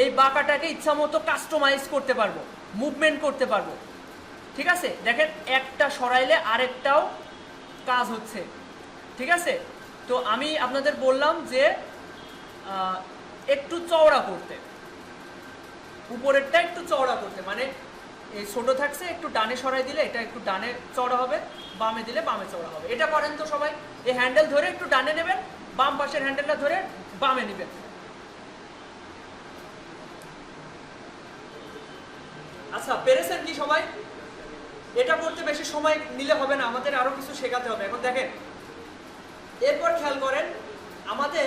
এই বাঁকাটাকে ইচ্ছা মতো কাস্টমাইজ করতে পারবো, মুভমেন্ট করতে পারবো। ঠিক আছে, দেখেন একটা সরাইলে আরেকটাও কাজ হচ্ছে। ঠিক আছে, তো আমি আপনাদের বললাম যে একটু চওড়া করতে, উপরেরটা একটু চওড়া করতে, মানে এই ছোট থাকছে একটু ডানে সরাই দিলে এটা একটু ডানে চওড়া হবে, বামে দিলে বামে চওড়া হবে। এটা করেন তো সবাই। এই হ্যান্ডেল ধরে একটু ডানে নেবেন, বাম পাশের হ্যান্ডেলটা ধরে বামে নেবেন। আচ্ছা, পেরেছেন কি সবাই? এটা করতে বেশি সময় নিলে হবে না, আমাদের আরো কিছু শেখাতে হবে। এখন দেখেন, এরপর খেয়াল করেন, আমাদের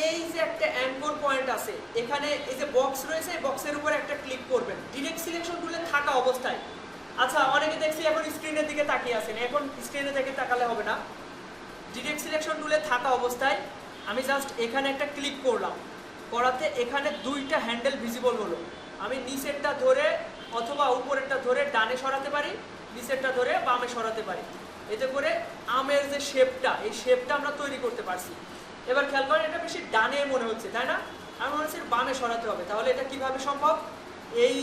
এই যে একটা অ্যাঙ্কর পয়েন্ট আছে, এখানে এই যে বক্স রয়েছে, এই বক্সের উপর একটা ক্লিক করবেন ডিরেক্ট সিলেকশন টুলে থাকা অবস্থায়। আচ্ছা, অনেকে দেখছি এখন স্ক্রিনের দিকে তাকিয়ে আছেন, এখন স্ক্রিনে দিকে তাকালে হবে না। ডিরেক্ট সিলেকশন টুলে থাকা অবস্থায় আমি জাস্ট এখানে একটা ক্লিক করলাম, করাতে এখানে 2টা হ্যান্ডেল ভিজিবল হলো। আমি নিচেরটা ধরে অথবা উপরেরটা ধরে ডানে সরাতে পারি, নিচেরটা ধরে বামে সরাতে পারি। এতে করে আমের যে শেপটা, এই শেপটা আমরা তৈরি করতে পারছি। এবার খেয়াল করেন, এটা বেশি ডানে মনে হচ্ছে, তাই না? আমার মনে হচ্ছে বামে সরাতে হবে। তাহলে এটা কিভাবে সম্ভব? এই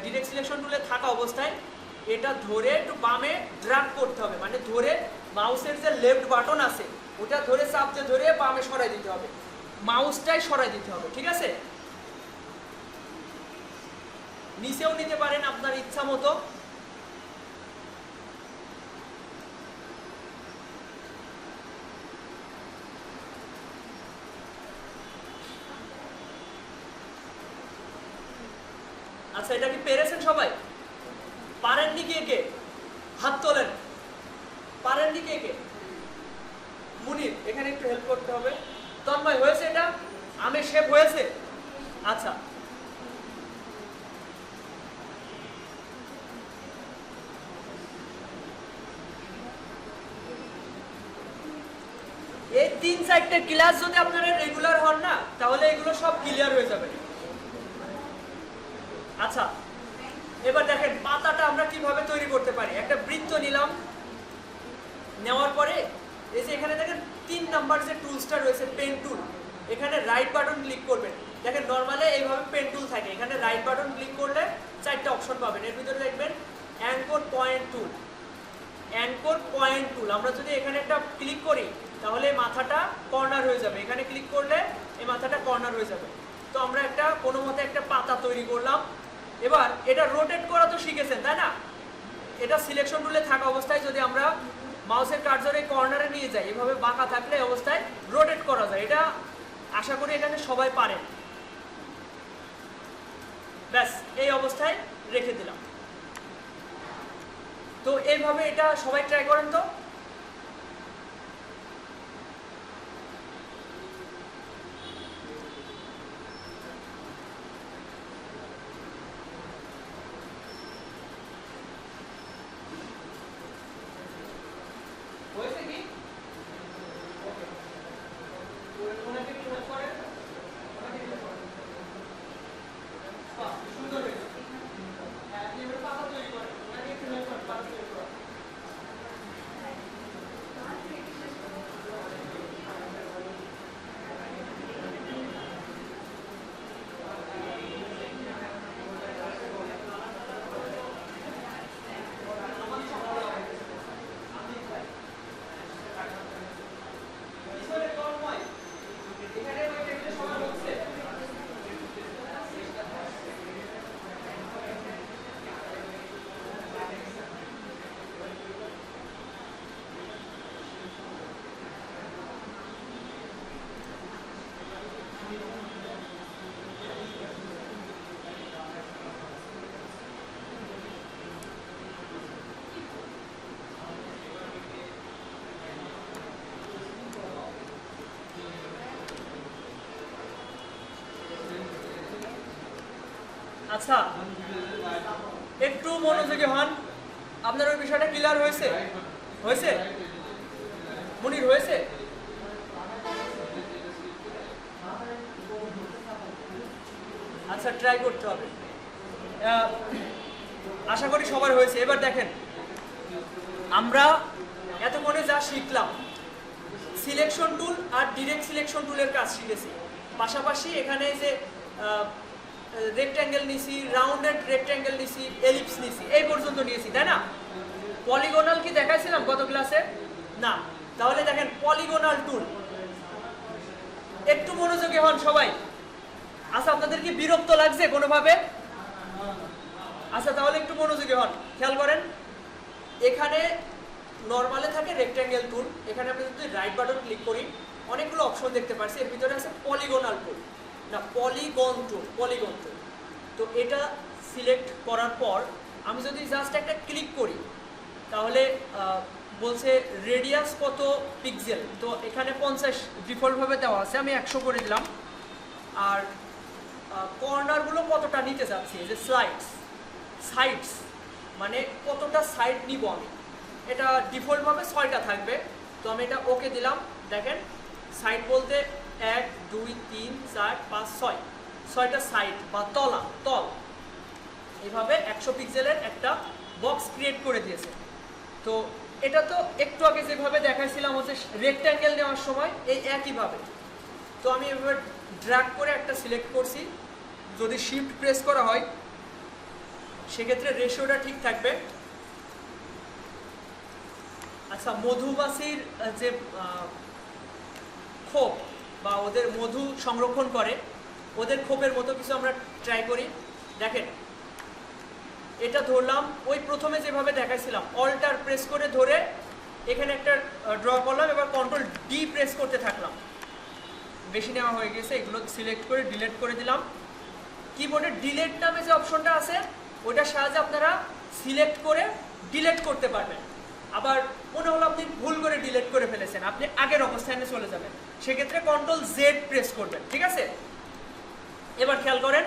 ডিরেক্ট সিলেকশন টুলে থাকা অবস্থায় এটা ধরে একটু বামে ড্র্যাগ করতে হবে, মানে ধরে মাউসের যে লেফট বাটন আছে ওটা ধরে চাপ দিয়ে ধরে বামে সরাই দিতে হবে, মাউসটাই সরাই দিতে হবে। ঠিক আছে, নিচেও নিতে পারেন আপনার ইচ্ছা মতো। আচ্ছা, এটা কি পেরেছেন সবাই? পারেননি কে কে? হাত তোলেন। পারেননি কে কে? মুনির, এখানে একটু হেল্প করতে হবে। তন্ময়, হয়েছে? এটা আমের শেপ হয়েছে? আচ্ছা, এই 3-4টে ক্লাস যদি আপনারা রেগুলার হন না, তাহলে এগুলো সব ক্লিয়ার হয়ে যাবে। আচ্ছা, এবার দেখেন পাতাটা আমরা কিভাবে তৈরি করতে পারি। একটা বৃত্ত নিলাম, নেওয়ার পরে এই যে এখানে দেখেন 3 নাম্বার যে টুলসটা রয়েছে পেন টুল, এখানে রাইট বাটন ক্লিক করবেন। দেখেন নর্মালি এইভাবে পেন টুল থাকে, এখানে রাইট বাটন ক্লিক করলে 4টা অপশন পাবেন। এর ভিতরে দেখবেন অ্যাঙ্কর পয়েন্ট টুল, অ্যাঙ্কর পয়েন্ট টুল। আমরা যদি এখানে একটা ক্লিক করি তাহলে মাথাটা কর্নার হয়ে যাবে, এখানে ক্লিক করলে এই মাথাটা কর্নার হয়ে যাবে। তো আমরা একটা কোনো মতে একটা পাতা তৈরি করলাম। এবার এটা রোটেট করা তো শিখেছেন তাই না? এটা সিলেকশন টুলে থাকা অবস্থায় যদি আমরা মাউসের কার্সর এই কর্নারে নিয়ে যাই, এভাবে বাঁকা থাকলে এই অবস্থায় রোটেট করা যায়। এটা আশা করি এখানে সবাই পারেন। ব্যাস এই অবস্থায় রেখে দিলাম। তো এইভাবে এটা সবাই ট্রাই করেন তো। হয়েছে কি? ওনাকে কি হেল্প করেন? ওনাকে হেল্প করেন। বাহ, সুন্দর হয়েছে। হ্যাঁ, আপনি এবার পাতা তৈরি করেন। ওনাকে একটু হেল্প করেন, পাতা তৈরি করেন। পিছনে তন্ময়, এখানে ওই টেবিলে সমান হচ্ছে। আচ্ছা, একটু মনোযোগী হন। আপনার ওই বিষয়টা ক্লিয়ার হয়েছে? হয়েছে মনির, হয়েছে? আচ্ছা, ট্রাই করতে হবে। আশা করি সবার হয়েছে। এবার দেখেন আমরা এতক্ষণে যা শিখলাম, সিলেকশন টুল আর ডিরেক্ট সিলেকশন টুলের কাজ শিখেছি। পাশাপাশি এখানে যে রেক্ট্যাঙ্গেল নিছি, রাউন্ডেড রেক্ট্যাঙ্গেল নিছি, এলিপস নিছি, এই পর্যন্ত নিয়েছি তাই না? পলিগোনাল কি দেখাইছিলাম গত ক্লাসে? না। তাহলে দেখেন পলিগোনাল টুল। একটু মনোযোগী হন সবাই। আচ্ছা, আপনাদের কি বিরক্ত লাগছে কোনোভাবে? আচ্ছা, তাহলে একটু মনোযোগী হন, খেয়াল করেন। এখানে নর্মালে থাকে রেক্ট্যাঙ্গেল টুল, এখানে আমরা যদি রাইট বাটন ক্লিক করি অনেকগুলো অপশন দেখতে পাচ্ছি। এর ভিতরে আছে পলিগোনাল টুল, না পলিগন টুল, পলিগন টুল। তো এটা সিলেক্ট করার পর আমি যদি জাস্ট একটা ক্লিক করি তাহলে বলছে রেডিয়াস কত পিক্সেল। তো এখানে 50 ডিফল্টভাবে দেওয়া আছে, আমি 100 করে দিলাম। আর কর্নারগুলো কতটা নিতে চাচ্ছি, যে সাইডস মানে কতটা সাইড নিব আমি, এটা ডিফল্টভাবে 6টা থাকবে। তো আমি এটা ওকে দিলাম। দেখেন সাইড বলতে 1 2 3 4 5 6, 6টা সাইড বা তল। এইভাবে 100 পিক্সেলের একটা বক্স ক্রিয়েট করে দিয়েছে। তো এটা তো একটু আগে যেভাবে দেখাইছিলাম হচ্ছে রেক্ট্যাঙ্গেল নেওয়ার সময় এই একইভাবে। তো আমি এভাবে ড্র্যাগ করে একটা সিলেক্ট করছি। যদি শিফট প্রেস করা হয় সেক্ষেত্রে রেশিওটা ঠিক থাকবে। আচ্ছা, মধুমাছির যে খোপ বা ওদের মধু সংরক্ষণ করে, ওদের খোপের মতো কিছু আমরা ট্রাই করি। দেখেন এটা ধরলাম, ওই প্রথমে যেভাবে দেখাইছিলাম অল্টার প্রেস করে ধরে এখানে একটা ড্র করলাম। এবার কন্ট্রোল ডি প্রেস করতে থাকলাম। বেশি নেওয়া হয়ে গেছে, এগুলো সিলেক্ট করে ডিলিট করে দিলাম। কিবোর্ডে ডিলিট নামে যে অপশনটা আছে ওটার সাহায্যে আপনারা সিলেক্ট করে ডিলিট করতে পারবেন। আবার মনে হলো আপনি ভুল করে ডিলিট করে ফেলেছেন, আপনি আগের অবস্থানে চলে যাবেন, সেক্ষেত্রে কন্ট্রোল জেড প্রেস করবেন। ঠিক আছে? এবার খেয়াল করেন,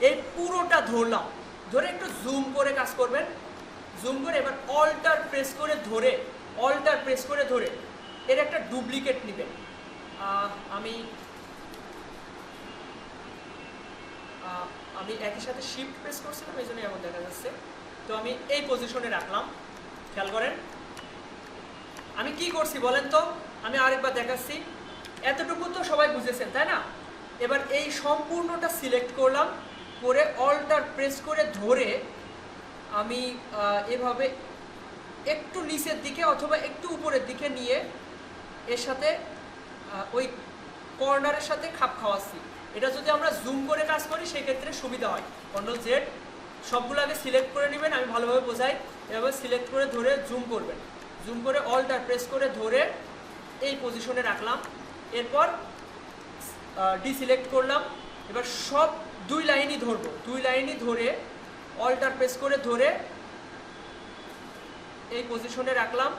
এই পুরোটা ধরলাম, ধরে একটু জুম করে কাজ করবেন। জুম করে এবার অল্টার প্রেস করে ধরে এর একটা ডুপ্লিকেট নেবেন। আমি একই সাথে শিফট প্রেস করছিলাম, এই জন্য এমন দেখা যাচ্ছে। তো আমি এই পজিশনে রাখলাম। খেয়াল করেন আমি কি করছি বলেন তো? আমি আরেকবার দেখাচ্ছি। এতটুকু তো সবাই বুঝেছেন তাই না? এবার এই সম্পূর্ণটা সিলেক্ট করলাম, করে অল্টার প্রেস করে ধরে আমি এভাবে একটু নিচের দিকে অথবা একটু উপরের দিকে নিয়ে এর সাথে ওই কর্নারের সাথে খাপ খাওয়াচ্ছি। এটা যদি আমরা জুম করে কাজ করি সেক্ষেত্রে সুবিধা হয়। কন্ট্রোল জেড সবগুলো আগে সিলেক্ট করে নেবেন, আমি ভালোভাবে বোঝাই। এভাবে সিলেক্ট করে ধরে জুম করবেন, জুম করে অল্টার প্রেস করে ধরে এই পজিশনে রাখলাম। এরপর ডিসিলেক্ট করলাম। এবার সব দুই লাইনই ধরবো, দুই লাইনই ধরে অল্টার প্রেস করে ধরে এই পজিশনে রাখলাম।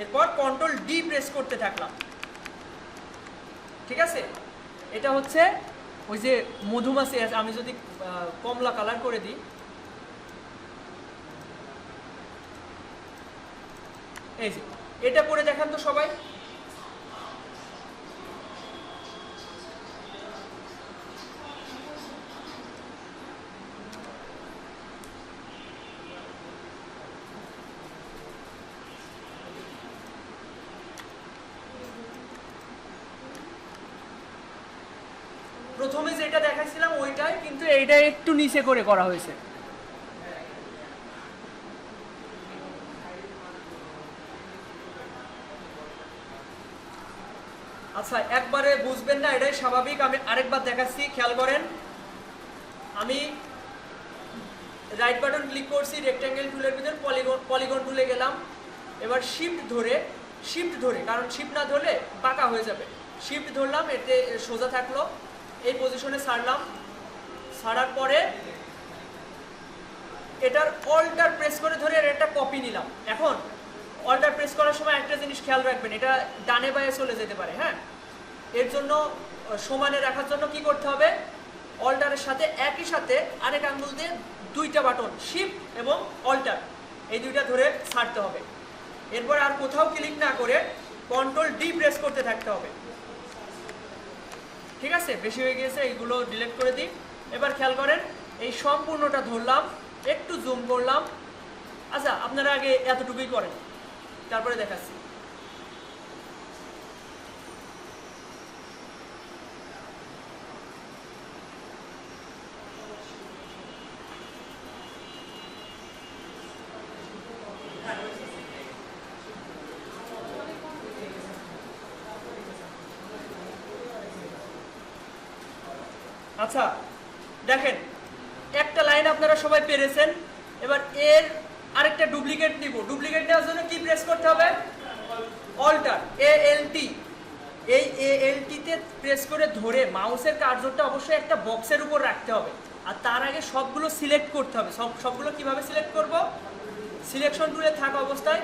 এরপর কন্ট্রোল ডি প্রেস করতে থাকলাম। ঠিক আছে, এটা হচ্ছে ওই যে মধুমাছি। আমি যদি কমলা কালার করে দিই, এই যে এটা করে দেখান তো সবাই। প্রথমে যেটা দেখাইছিলাম ওইটাই, কিন্তু এইটা একটু নিচে করে করা হয়েছে। আচ্ছা, একবারে বুঝবেন না, এটাই স্বাভাবিক। আমি আরেকবার দেখাচ্ছি, খেয়াল করেন। আমি রাইট বাটন ক্লিক করছি, রেক্ট্যাঙ্গেল টুলের ভিতর পলিগন টুলে গেলাম। এবার শিফট ধরে, কারণ শিফট না ধরলে বাঁকা হয়ে যাবে। শিফট ধরলাম, এতে সোজা থাকলো। এই পজিশনে ছাড়লাম, ছাড়ার পরে এটার অল্টার প্রেস করে ধরে এর একটা কপি নিলাম। এখন অল্টার প্রেস করার সময় একটা জিনিস খেয়াল রাখবেন, এটা ডানে বায়ে চলে যেতে পারে। হ্যাঁ, এর জন্য সমানে রাখার জন্য কি করতে হবে, অল্টারের সাথে একই সাথে আরেক আঙ্গুল দিয়ে দুইটা বাটন শিফট এবং অল্টার এই দুইটা ধরে ছাড়তে হবে। এরপর আর কোথাও ক্লিক না করে কন্ট্রোল ডি প্রেস করতে থাকতে হবে। ঠিক আছে, বেশি হয়ে গিয়েছে, এইগুলো ডিলিট করে দিই। এবার খেয়াল করেন, এই সম্পূর্ণটা ধরলাম, একটু জুম করলাম। আচ্ছা, আপনারা আগে এতটুকুই করেন, তারপরে দেখাচ্ছি। আচ্ছা দেখেন, একটা লাইন আপনারা সবাই পেরেছেন। এবার এর আরেকটা ডুপ্লিকেট নিব। ডুপ্লিকেট নেওয়ার জন্য কি প্রেস করতে হবে, অল্টার ALT। এই ALT-তে প্রেস করে ধরে মাউসের কার্সরটা অবশ্যই একটা বক্সের উপর রাখতে হবে। আর তার আগে সবগুলো সিলেক্ট করতে হবে। সবগুলো কিভাবে সিলেক্ট করব, সিলেকশন টুলে থাকা অবস্থায়।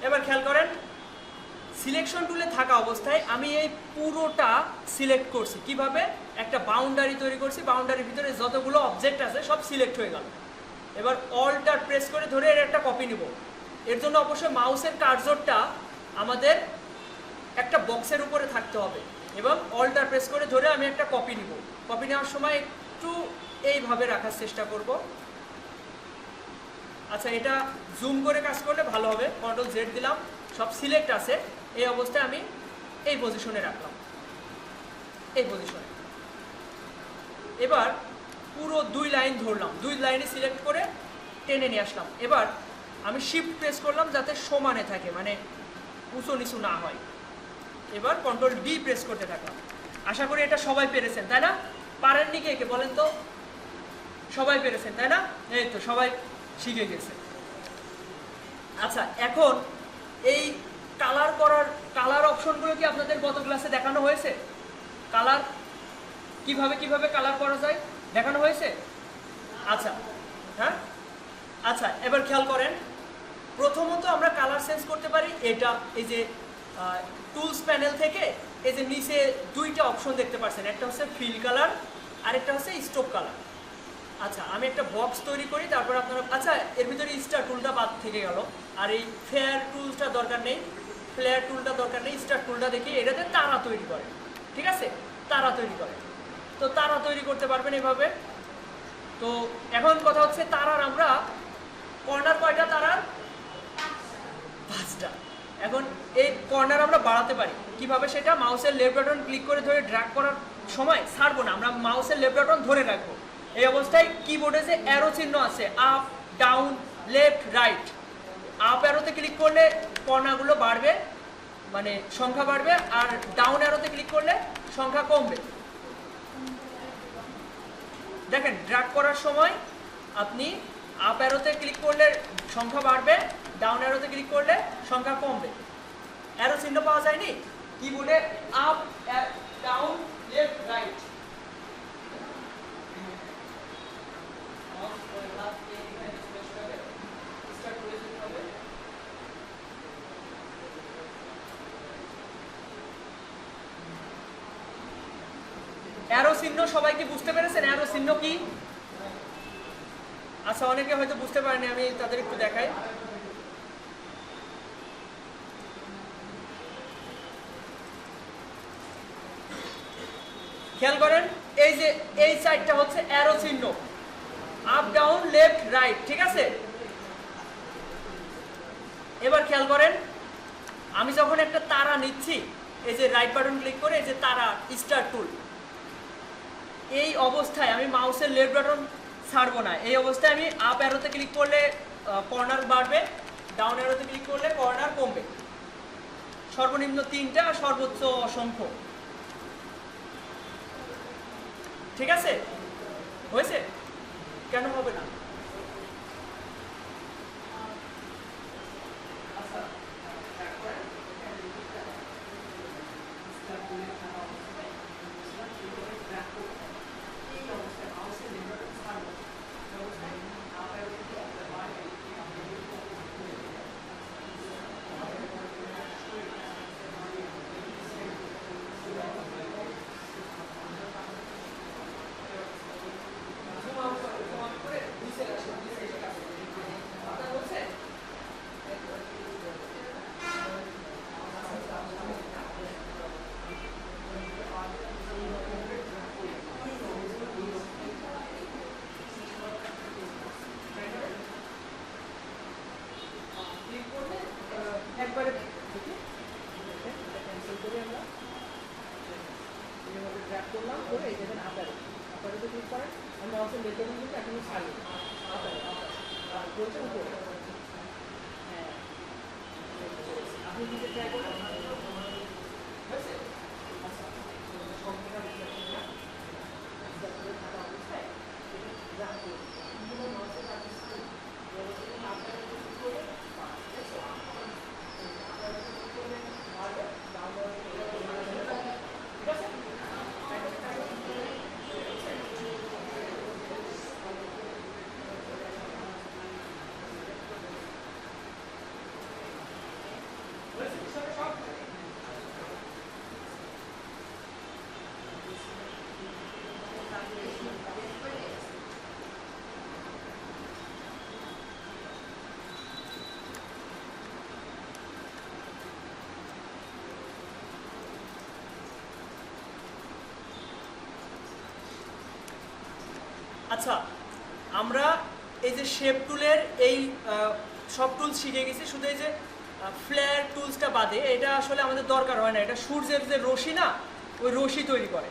এবার খেয়াল করেন, সিলেকশন টুলে থাকা অবস্থায় আমি এই পুরোটা সিলেক্ট করছি। কিভাবে, একটা বাউন্ডারি তৈরি করছি, বাউন্ডারির ভিতরে যতগুলো অবজেক্ট আছে সব সিলেক্ট হয়ে গেল। এবার অল্টার প্রেস করে ধরে এর একটা কপি নিব। এর জন্য অবশ্যই মাউসের কার্সরটা আমাদের একটা বক্সের উপরে থাকতে হবে এবং অল্টার প্রেস করে ধরে আমি একটা কপি নিব। কপি নেওয়ার সময় একটু এইভাবে রাখার চেষ্টা করব। আচ্ছা, এটা জুম করে কাজ করলে ভালো হবে। কন্ট্রোল জেড দিলাম, সব সিলেক্ট আছে। এই অবস্থায় আমি এই পজিশনে রাখলাম, এই পজিশনে। এবার পুরো দুই লাইন ধরলাম, দুই লাইনে সিলেক্ট করে টেনে নিয়ে আসলাম। এবার আমি শিফট প্রেস করলাম যাতে সমানে থাকে, মানে উঁচু নিচু না হয়। এবার কন্ট্রোল ডি প্রেস করতে থাকলাম। আশা করি এটা সবাই পেরেছেন, তাই না? পারেননি কে কে বলেন তো? সবাই পেরেছেন, তাই না? এই তো, সবাই শিখে গেছে। আচ্ছা, এখন এই কালার অপশনগুলো কি আপনাদের গত ক্লাসে দেখানো হয়েছে? কালার কিভাবে কালার করা যায় দেখানো হয়েছে? আচ্ছা, হ্যাঁ, আচ্ছা, এবার খেয়াল করেন। প্রথমত আমরা কালার চেঞ্জ করতে পারি। এটা এই যে টুলস প্যানেল থেকে এই যে নিচে দুইটা অপশন দেখতে পাচ্ছেন, একটা হচ্ছে ফিল কালার আর একটা হচ্ছে স্টোক কালার। আচ্ছা, আমি একটা বক্স তৈরি করি, তারপর আপনারা, আচ্ছা এর ভিতরে স্টার টুলটা বাদ থেকে গেল, আর এই ফেয়ার টুলসটা দরকার নেই, ফ্লেয়ার টুলটা দরকার নেই। স্টার টুলটা দেখি এটাতে তারা তৈরি করে। ঠিক আছে, তারা তৈরি করে, তো তারা তৈরি করতে পারবেন এভাবে। তো এখন কথা হচ্ছে, তারার আমরা কর্নার কয়টা তারার, কর্নার আমরা বাড়াতে পারি। কিভাবে সেটা? মাউসের লেফট বাটন ক্লিক করে ধরে ড্র্যাগ করার সময় ছাড়বো না, আমরা মাউসের লেফট বাটন ধরে রাখবো। এই অবস্থায় কিবোর্ডে যে অ্যারো চিহ্ন আছে up down left right, up অ্যারোতে ক্লিক করলে কর্নারগুলো বাড়বে, মানে সংখ্যা বাড়বে, আর ডাউন অ্যারোতে ক্লিক করলে সংখ্যা কমবে। দেখেন ড্র্যাগ করার সময় আপনি আপ অ্যারোতে ক্লিক করলে সংখ্যা বাড়বে, ডাউন অ্যারোতে ক্লিক করলে সংখ্যা কমবে। অ্যারো চিহ্ন পাওয়া যায়নি কিবোর্ডে? Up down left right. Arrow চিহ্ন সবাই কি বুঝতে পেরেছেন অ্যারো চিহ্ন কি? আচ্ছা, অনেকে হয়তো বুঝতে পারেনি, আমি তাদের একটু দেখাই। খেয়াল করেন, এই যে এই সাইডটা হচ্ছে অ্যারো চিহ্ন, আপ ডাউন লেফট রাইট, ঠিক আছে? এবার খেয়াল করেন, আমি যখন একটা তারা নিচ্ছি, এই যে রাইট বাটন ক্লিক করে এই যে তারা স্টার টুল, এই অবস্থায় আমি মাউসের লেফট বাটন ছাড়বো না। এই অবস্থায় আমি আপ অ্যারোতে ক্লিক করলে কর্নার বাড়বে, ডাউন অ্যারোতে ক্লিক করলে কর্নার কমবে। সর্বনিম্ন 3টা আর সর্বোচ্চ অসংখ্য, ঠিক আছে? হয়েছে? কেন হবে না? একবারে ক্যান্সেল করে আমরা এইভাবে ড্র্যাগ করলাম, করে এই দেখেন আপারে আপারেতে ক্লিক করেন, আমি মাউসের লেফট বাটন কিন্তু এখনো ছাড়ি, আপারে আর বলছে উপরে। হ্যাঁ, আপনি দিতে ট্রাই করেন, হয়েছে? আচ্ছা, সংখ্যাটা বুঝতে পারছেন না, থাকা অবস্থায় ড্র্যাগ করুন, কিন্তু মাউসের কাছে আপনারা ক্লিক করে আচ্ছা, আমরা এই যে শেপ টুলের এই সব টুলস শিখে গেছি, শুধু এই যে ফ্লেয়ার টুলসটা বাদে, এটা আসলে আমাদের দরকার হয় না। এটা সূর্যের যে রশ্মি না, ওই রশ্মি তৈরি করে,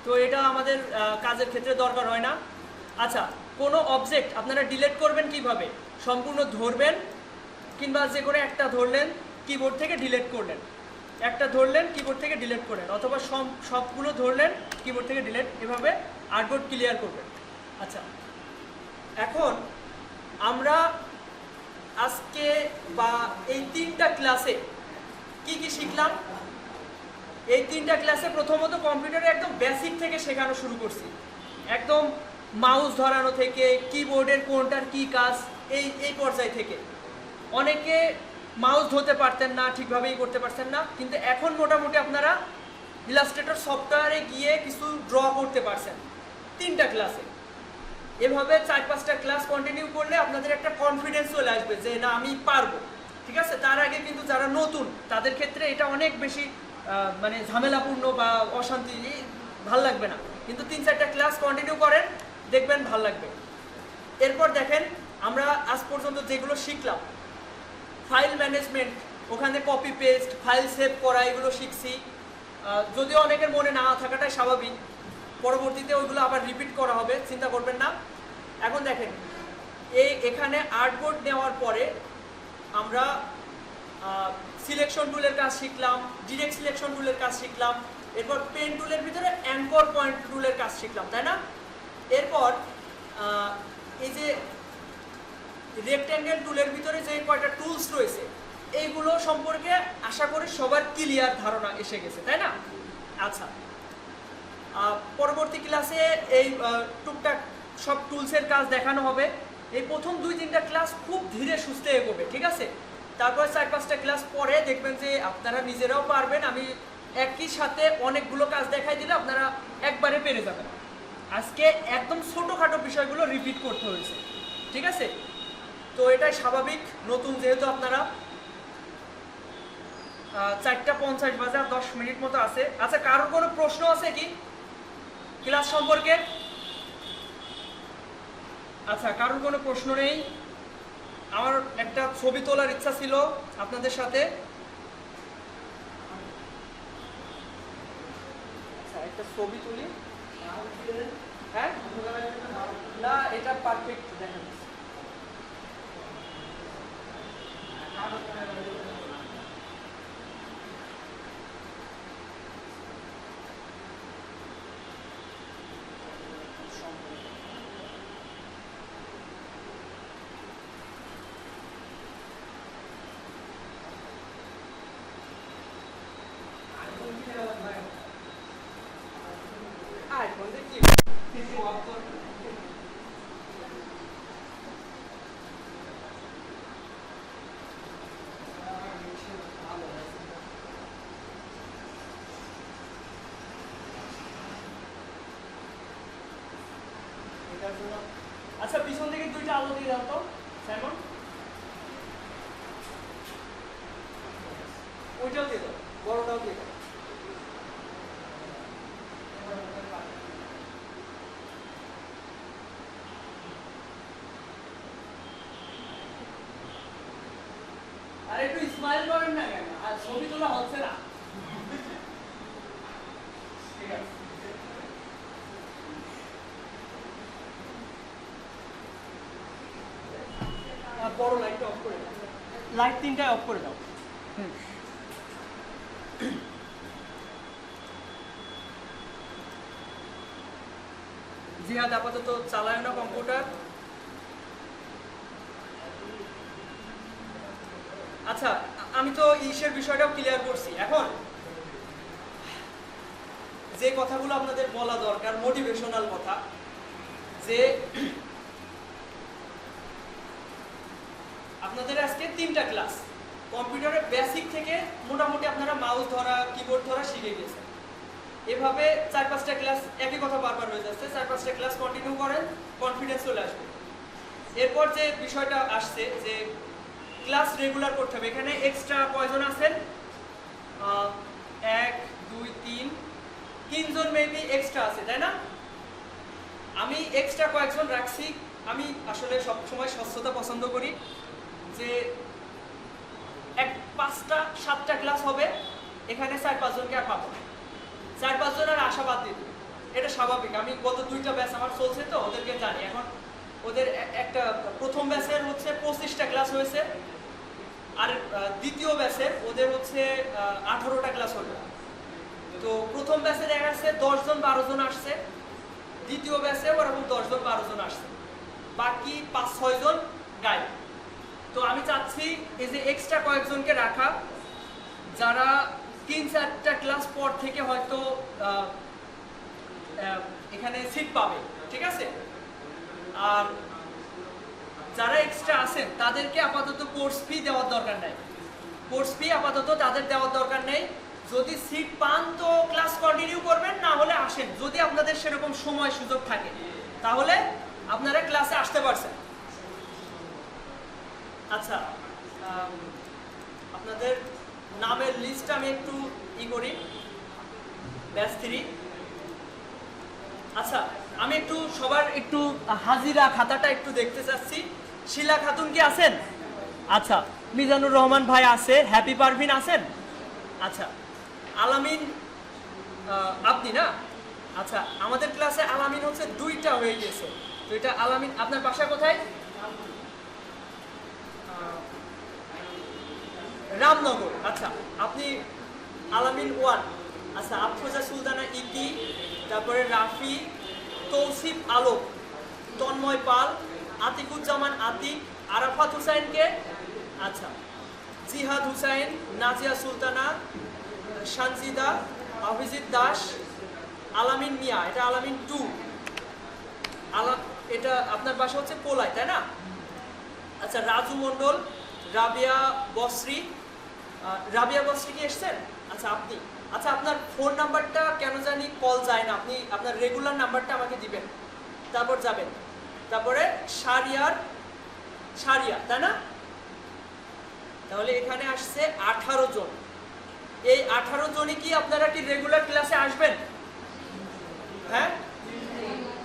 তো এটা আমাদের কাজের ক্ষেত্রে দরকার হয় না। আচ্ছা, কোনো অবজেক্ট আপনারা ডিলিট করবেন কিভাবে? সম্পূর্ণ ধরবেন, কিংবা যে করে একটা ধরলেন কিবোর্ড থেকে ডিলিট করলেন, একটা ধরলেন কিবোর্ড থেকে ডিলিট করলেন, অথবা সবগুলো ধরলেন কিবোর্ড থেকে ডিলিট, এভাবে আর্টবোর্ড ক্লিয়ার করবেন। আচ্ছা, এখন আমরা আজকে বা এই 3টা ক্লাসে কি কি শিখলাম? এই 3টা ক্লাসে প্রথমত কম্পিউটারে একদম বেসিক থেকে শেখানো শুরু করছি, একদম মাউস ধরানো থেকে, কিবোর্ডের কোনটার কি কাজ, এই পর্যায় থেকে। অনেকে মাউস ধরতে পারতেন না, ঠিকভাবেই করতে পারতেন না, কিন্তু এখন মোটামুটি আপনারা ইলাস্ট্রেটর সফটওয়্যারে গিয়ে কিছু ড্র করতে পারছেন 3টা ক্লাসে। এভাবে 4-5টা ক্লাস কন্টিনিউ করলে আপনাদের একটা কনফিডেন্স চলে আসবে যে না, আমি পারবো, ঠিক আছে? তার আগে কিন্তু যারা নতুন, তাদের ক্ষেত্রে এটা অনেক বেশি মানে ঝামেলাপূর্ণ বা অশান্তি, ভাল লাগবে না। কিন্তু 3-4টা ক্লাস কন্টিনিউ করেন, দেখবেন ভাল লাগবে। এরপর দেখেন, আমরা আজ পর্যন্ত যেগুলো শিখলাম, ফাইল ম্যানেজমেন্ট ওখানে কপি পেস্ট ফাইল সেভ করা এগুলো শিখছি। যদিও অনেকের মনে না থাকাটাই স্বাভাবিক, পরবর্তীতে ওইগুলো আবার রিপিট করা হবে, চিন্তা করবেন না। এখন দেখেন এখানে আর্টবোর্ড নেওয়ার পরে আমরা সিলেকশন টুলের কাজ শিখলাম, ডিরেক্ট সিলেকশন টুলের কাজ শিখলাম, এরপর পেন টুলের ভিতরে অ্যাঙ্কর পয়েন্ট টুলের কাজ শিখলাম, তাই না? এরপর এই যে রেক্ট্যাঙ্গেল টুলের ভিতরে যে কয়টা টুলস রয়েছে এইগুলো সম্পর্কে আশা করি সবার ক্লিয়ার ধারণা এসে গেছে, তাই না? আচ্ছা, পরবর্তী ক্লাসে এই টুকটাক সব টুলসের কাজ দেখানো হবে। এই প্রথম 2-3টা ক্লাস খুব ধীরে সুস্থে এগোবে, ঠিক আছে? তারপরে 4-5টা ক্লাস পরে দেখবেন যে আপনারা নিজেরাও পারবেন। আমি একই সাথে অনেকগুলো কাজ দেখাই দিলে আপনারা একবারে পেরে যাবেন। আজকে একদম ছোটোখাটো বিষয়গুলো রিপিট করতে হয়েছে, ঠিক আছে? তো এটাই স্বাভাবিক, নতুন যেহেতু আপনারা। 4:50 বাজে, 10 মিনিট মতো আছে। আচ্ছা, কারোর কোনো প্রশ্ন আছে কি ক্লাস সম্পর্কে? আচ্ছা, কারোর কোনো প্রশ্ন নেই? আমার একটা ছবি তোলার ইচ্ছা ছিল আপনাদের সাথে। আচ্ছা, একটা ছবি তুলি। হ্যাঁ, না এটা পারফেক্ট দেখা যাচ্ছে। আচ্ছা, পিছন থেকে 2টা আলো দিয়ে দাও তো সাইমন, ওইটাও দিয়ে দাও, বড়টাও দিয়ে দাও। আর একটু স্মাইল করেন না কেন? আর ছবি তোলা হচ্ছে না, ঠিক আছে? বড় লাইটটা অফ করে দাও, লাইট 3টায় অফ করে দাও। জিহাদ আপাতত চালায় না কম্পিউটার। আচ্ছা, আমি তো ইসের বিষয়টাও ক্লিয়ার করছি। এখন যে কথাগুলো আপনাদের বলা দরকার, মোটিভেশনাল কথা, যে আপনাদের আজকে 3টা ক্লাস কম্পিউটারের বেসিক থেকে মোটামুটি আপনারা মাউস ধরা, কিবোর্ড ধরা শিখে গেছেন। এভাবে 4-5টা ক্লাস একই কথা বারবার হয়ে যাচ্ছে। 4-5টা ক্লাস কন্টিনিউ করেন, কনফিডেন্স চলে আসবে। এরপর যে বিষয়টা আসছে যে ক্লাস রেগুলার করতে হবে। এখানে এক্সট্রা কয়জন আছেন? 1 2 3 3জন মেবি এক্সট্রা আছে, তাই না? আমি এক্সট্রা কয়েকজন রাখছি। আমি আসলে সবসময় স্বচ্ছতা পছন্দ করি, যে 5টা 7টা ক্লাস হবে, এখানে 4-5 জনকে আর পাবো না। 4-5 জন আর আশাবাদ দিই, এটা স্বাভাবিক। আমি গত 2টা ব্যাচ আমার চলছে তো ওদেরকে জানি। এখন ওদের একটা প্রথম ব্যাচের হচ্ছে 25টা ক্লাস হয়েছে, আর দ্বিতীয় ব্যাচের ওদের হচ্ছে 18টা ক্লাস হলো। তো প্রথম ব্যাচে দেখা যাচ্ছে 10 জন 12 জন আসছে, দ্বিতীয় ব্যাচে ওরকম 10 জন 12 জন আসছে, বাকি 5-6 জন গাইড। তো আমি চাচ্ছি এই যে এক্সট্রা কয়েকজনকে রাখা, যারা 3-4টা ক্লাস পর থেকে হয়তো এখানে সিট পাবে, ঠিক আছে? আর যারা এক্সট্রা আছেন তাদেরকে আপাতত কোর্স ফি দেওয়ার দরকার নেই। কোর্স ফি আপাতত তাদের দেওয়ার দরকার নেই। যদি সিট পান তো ক্লাস কন্টিনিউ করবেন, না হলে আসেন। যদি আপনাদের সেরকম সময় সুযোগ থাকে তাহলে আপনারা ক্লাসে আসতে পারছেন। আচ্ছা, আপনাদের নামের লিস্ট আমি একটু করি, ব্যাচ 3। আচ্ছা, আমি একটু সবার একটু হাজিরা খাতাটা একটু দেখতে চাচ্ছি। শিলা খাতুন কি আছেন? আচ্ছা, মিজানুর রহমান ভাই আছে, হ্যাপি পারভিন আছেন? আচ্ছা, আলামিন আপনি না? আচ্ছা, আমাদের ক্লাসে আলামিন হচ্ছে 2টা হয়ে গেছে। তো এটা আলামিন, আপনার বাসা কোথায়? রামনগর। আচ্ছা, আপনি আলামিন 1। আচ্ছা, আফরোজা সুলতানা ইতি, তারপরে রাফি, তৌসিফ আলম, তন্ময় পাল, আতিকুজ্জামান আতিক, আরাফাত হুসাইনকে, আচ্ছা, জিহাদ হুসাইন, নাজিয়া সুলতানা, সানজিদা, অভিজিৎ দাস, আলামিন মিয়া, এটা আলামিন 2। এটা আপনার বাসা হচ্ছে পোলায়, তাই না? আচ্ছা, রাজু মণ্ডল, রাবিয়া বসরি। রাবিয়া বসরি কি এসছেন? আচ্ছা, আপনি। আচ্ছা, আপনার ফোন নাম্বারটা কেন জানি কল যায় না, আপনি আপনার রেগুলার নাম্বারটা আমাকে দিবেন, তারপর যাবেন। তারপরে সারিয়া, তাই না? তাহলে এখানে আসছে 18 জন। এই 18 জনই কি আপনারা কি রেগুলার ক্লাসে আসবেন? হ্যাঁ?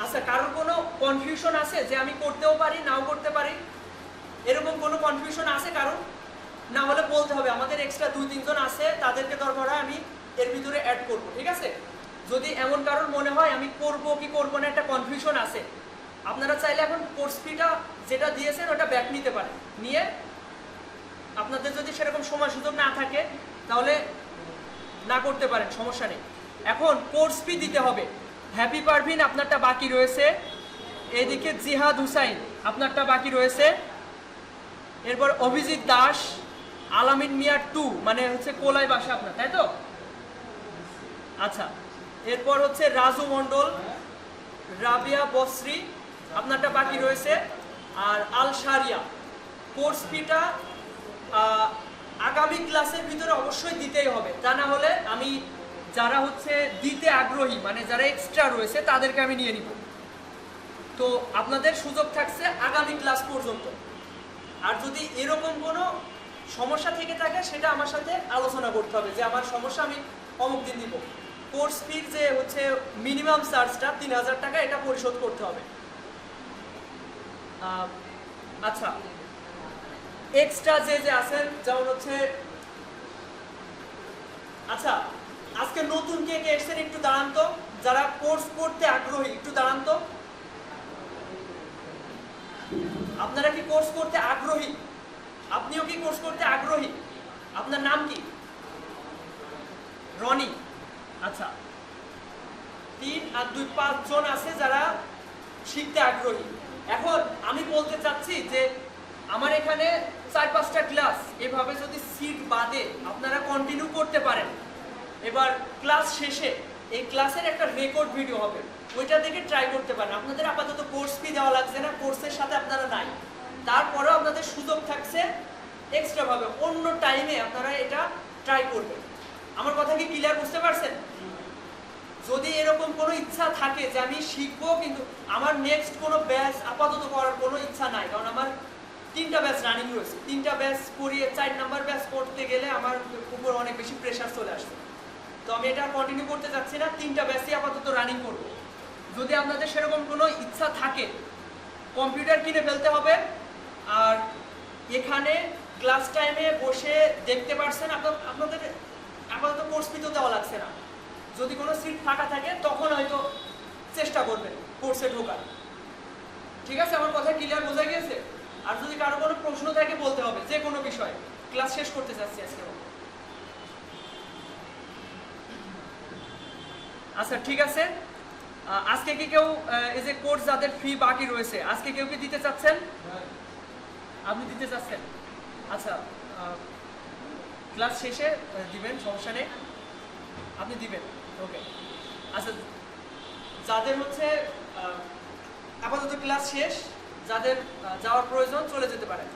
আচ্ছা, কারোর কোনো কনফিউশন আছে যে আমি করতেও পারি নাও করতে পারি, এরকম কোনো কনফিউশন আছে কারণ? না হলে বলতে হবে, আমাদের এক্সট্রা 2-3 জন আছে, তাদেরকে দরকার হয় আমি এর ভিতরে অ্যাড করব, ঠিক আছে? যদি এমন কারণ মনে হয় আমি করব কি করব না একটা কনফিউশন আছে, আপনারা চাইলে এখন কোর্স ফিটা যেটা দিয়েছেন ওটা ব্যাক নিতে পারেন, নিয়ে আপনাদের যদি সেরকম সময় সুযোগ না থাকে তাহলে না করতে পারেন, সমস্যা নেই। এখন কোর্স ফি দিতে হবে। হ্যাপি পারভিন আপনারটা বাকি রয়েছে, এদিকে জিহাদ হুসাইন আপনারটা বাকি রয়েছে, এরপর অভিজিৎ দাস, আলামিন মিয়া 2, মানে হচ্ছে কোলায় বাসা আপনার, তাই তো? আচ্ছা, এরপর হচ্ছে রাজু মণ্ডল, রাবিয়া বসরি আপনারটা বাকি রয়েছে, আর আল সারিয়া। কোর্স ফিটা আগামী ক্লাসের ভিতরে অবশ্যই দিতেই হবে, তা না হলে আমি যারা হচ্ছে দিতে আগ্রহী, মানে যারা এক্সট্রা রয়েছে তাদেরকে আমি নিয়ে নিব। তো আপনাদের সুযোগ থাকছে আগামী ক্লাস পর্যন্ত। আর যদি এরকম কোনো সমস্যা থেকে থাকে সেটা আমার সাথে আলোচনা করতে হবে যে আমার সমস্যা আমি অমুক দিন দিব। কোর্স ফির যে হচ্ছে মিনিমাম চার্জটা 3000 টাকা, এটা পরিশোধ করতে হবে। আচ্ছা, এক্সট্রা যে আছেন যেমন হচ্ছে, আচ্ছা আজকে নতুন কে কে এসেছেন একটু দাঁড়ান তো, যারা কোর্স করতে আগ্রহী একটু দাঁড়ান তো। আপনারা কি কোর্স করতে আগ্রহী? আপনিও কি কোর্স করতে আগ্রহী? আপনার নাম কি? রনি। আচ্ছা, 3 আর 2 5 জন আছে যারা শিখতে আগ্রহী। এখন আমি বলতে চাচ্ছি যে আমার এখানে 4-5টা ক্লাস এভাবে যদি সিট বাদে আপনারা কন্টিনিউ করতে পারেন, এবার ক্লাস শেষে এই ক্লাসের একটা রেকর্ড ভিডিও হবে, ওইটা দেখে ট্রাই করতে পারেন। আপনাদের আপাতত কোর্স ফি দেওয়া লাগছে না, কোর্সের সাথে আপনারা নাই, তারপরেও আপনাদের সুযোগ থাকছে এক্সট্রা ভাবে অন্য টাইমে আপনারা এটা ট্রাই করবেন। আমার কথা কি ক্লিয়ার বুঝতে পারছেন? যদি এরকম কোনো ইচ্ছা থাকে যে আমি শিখবো কিন্তু আমার নেক্সট কোনো ব্যাচ আপাতত করার কোনো ইচ্ছা নাই, কারণ আমার 3টা ব্যাচ রানিং রয়েছে, 3টা ব্যাচ করিয়ে 4 নাম্বার ব্যাচ করতে গেলে আমার উপর অনেক বেশি প্রেশার চলে আসছে, তো আমি এটা কন্টিনিউ করতে চাচ্ছি না, 3টা ব্যাচই আপাতত রানিং করব। যদি আপনাদের সেরকম কোনো ইচ্ছা থাকে কম্পিউটার কিনে ফেলতে হবে, আর এখানে ক্লাস টাইমে বসে দেখতে পারছেন, আপনাদের আপাতত কোর্স ফি তো দেওয়া লাগছে না, যদি কোনো সিট ফাঁকা থাকে তখন হয়তো চেষ্টা করবেন কোর্সে ঢোকার। ঠিক আছে, আমার কথা ক্লিয়ার বোঝা গিয়েছে? আর যদি কারো কোনো প্রশ্ন থাকে বলতে হবে, যে কোনো বিষয়ে। ক্লাস শেষ করতে চাচ্ছি আজকে। আচ্ছা ঠিক আছে, আজকে কি কেউ এই যে কোর্স যাদের ফি বাকি রয়েছে আজকে কেউ কি দিতে চাচ্ছেন? আপনি দিতে চাচ্ছেন? আচ্ছা, ক্লাস শেষে দিবেন, সমস্যা নেই, আপনি দিবেন, ওকে। আচ্ছা, যাদের হচ্ছে আপাতত ক্লাস শেষ, যাদের যাওয়ার প্রয়োজন চলে যেতে পারেন।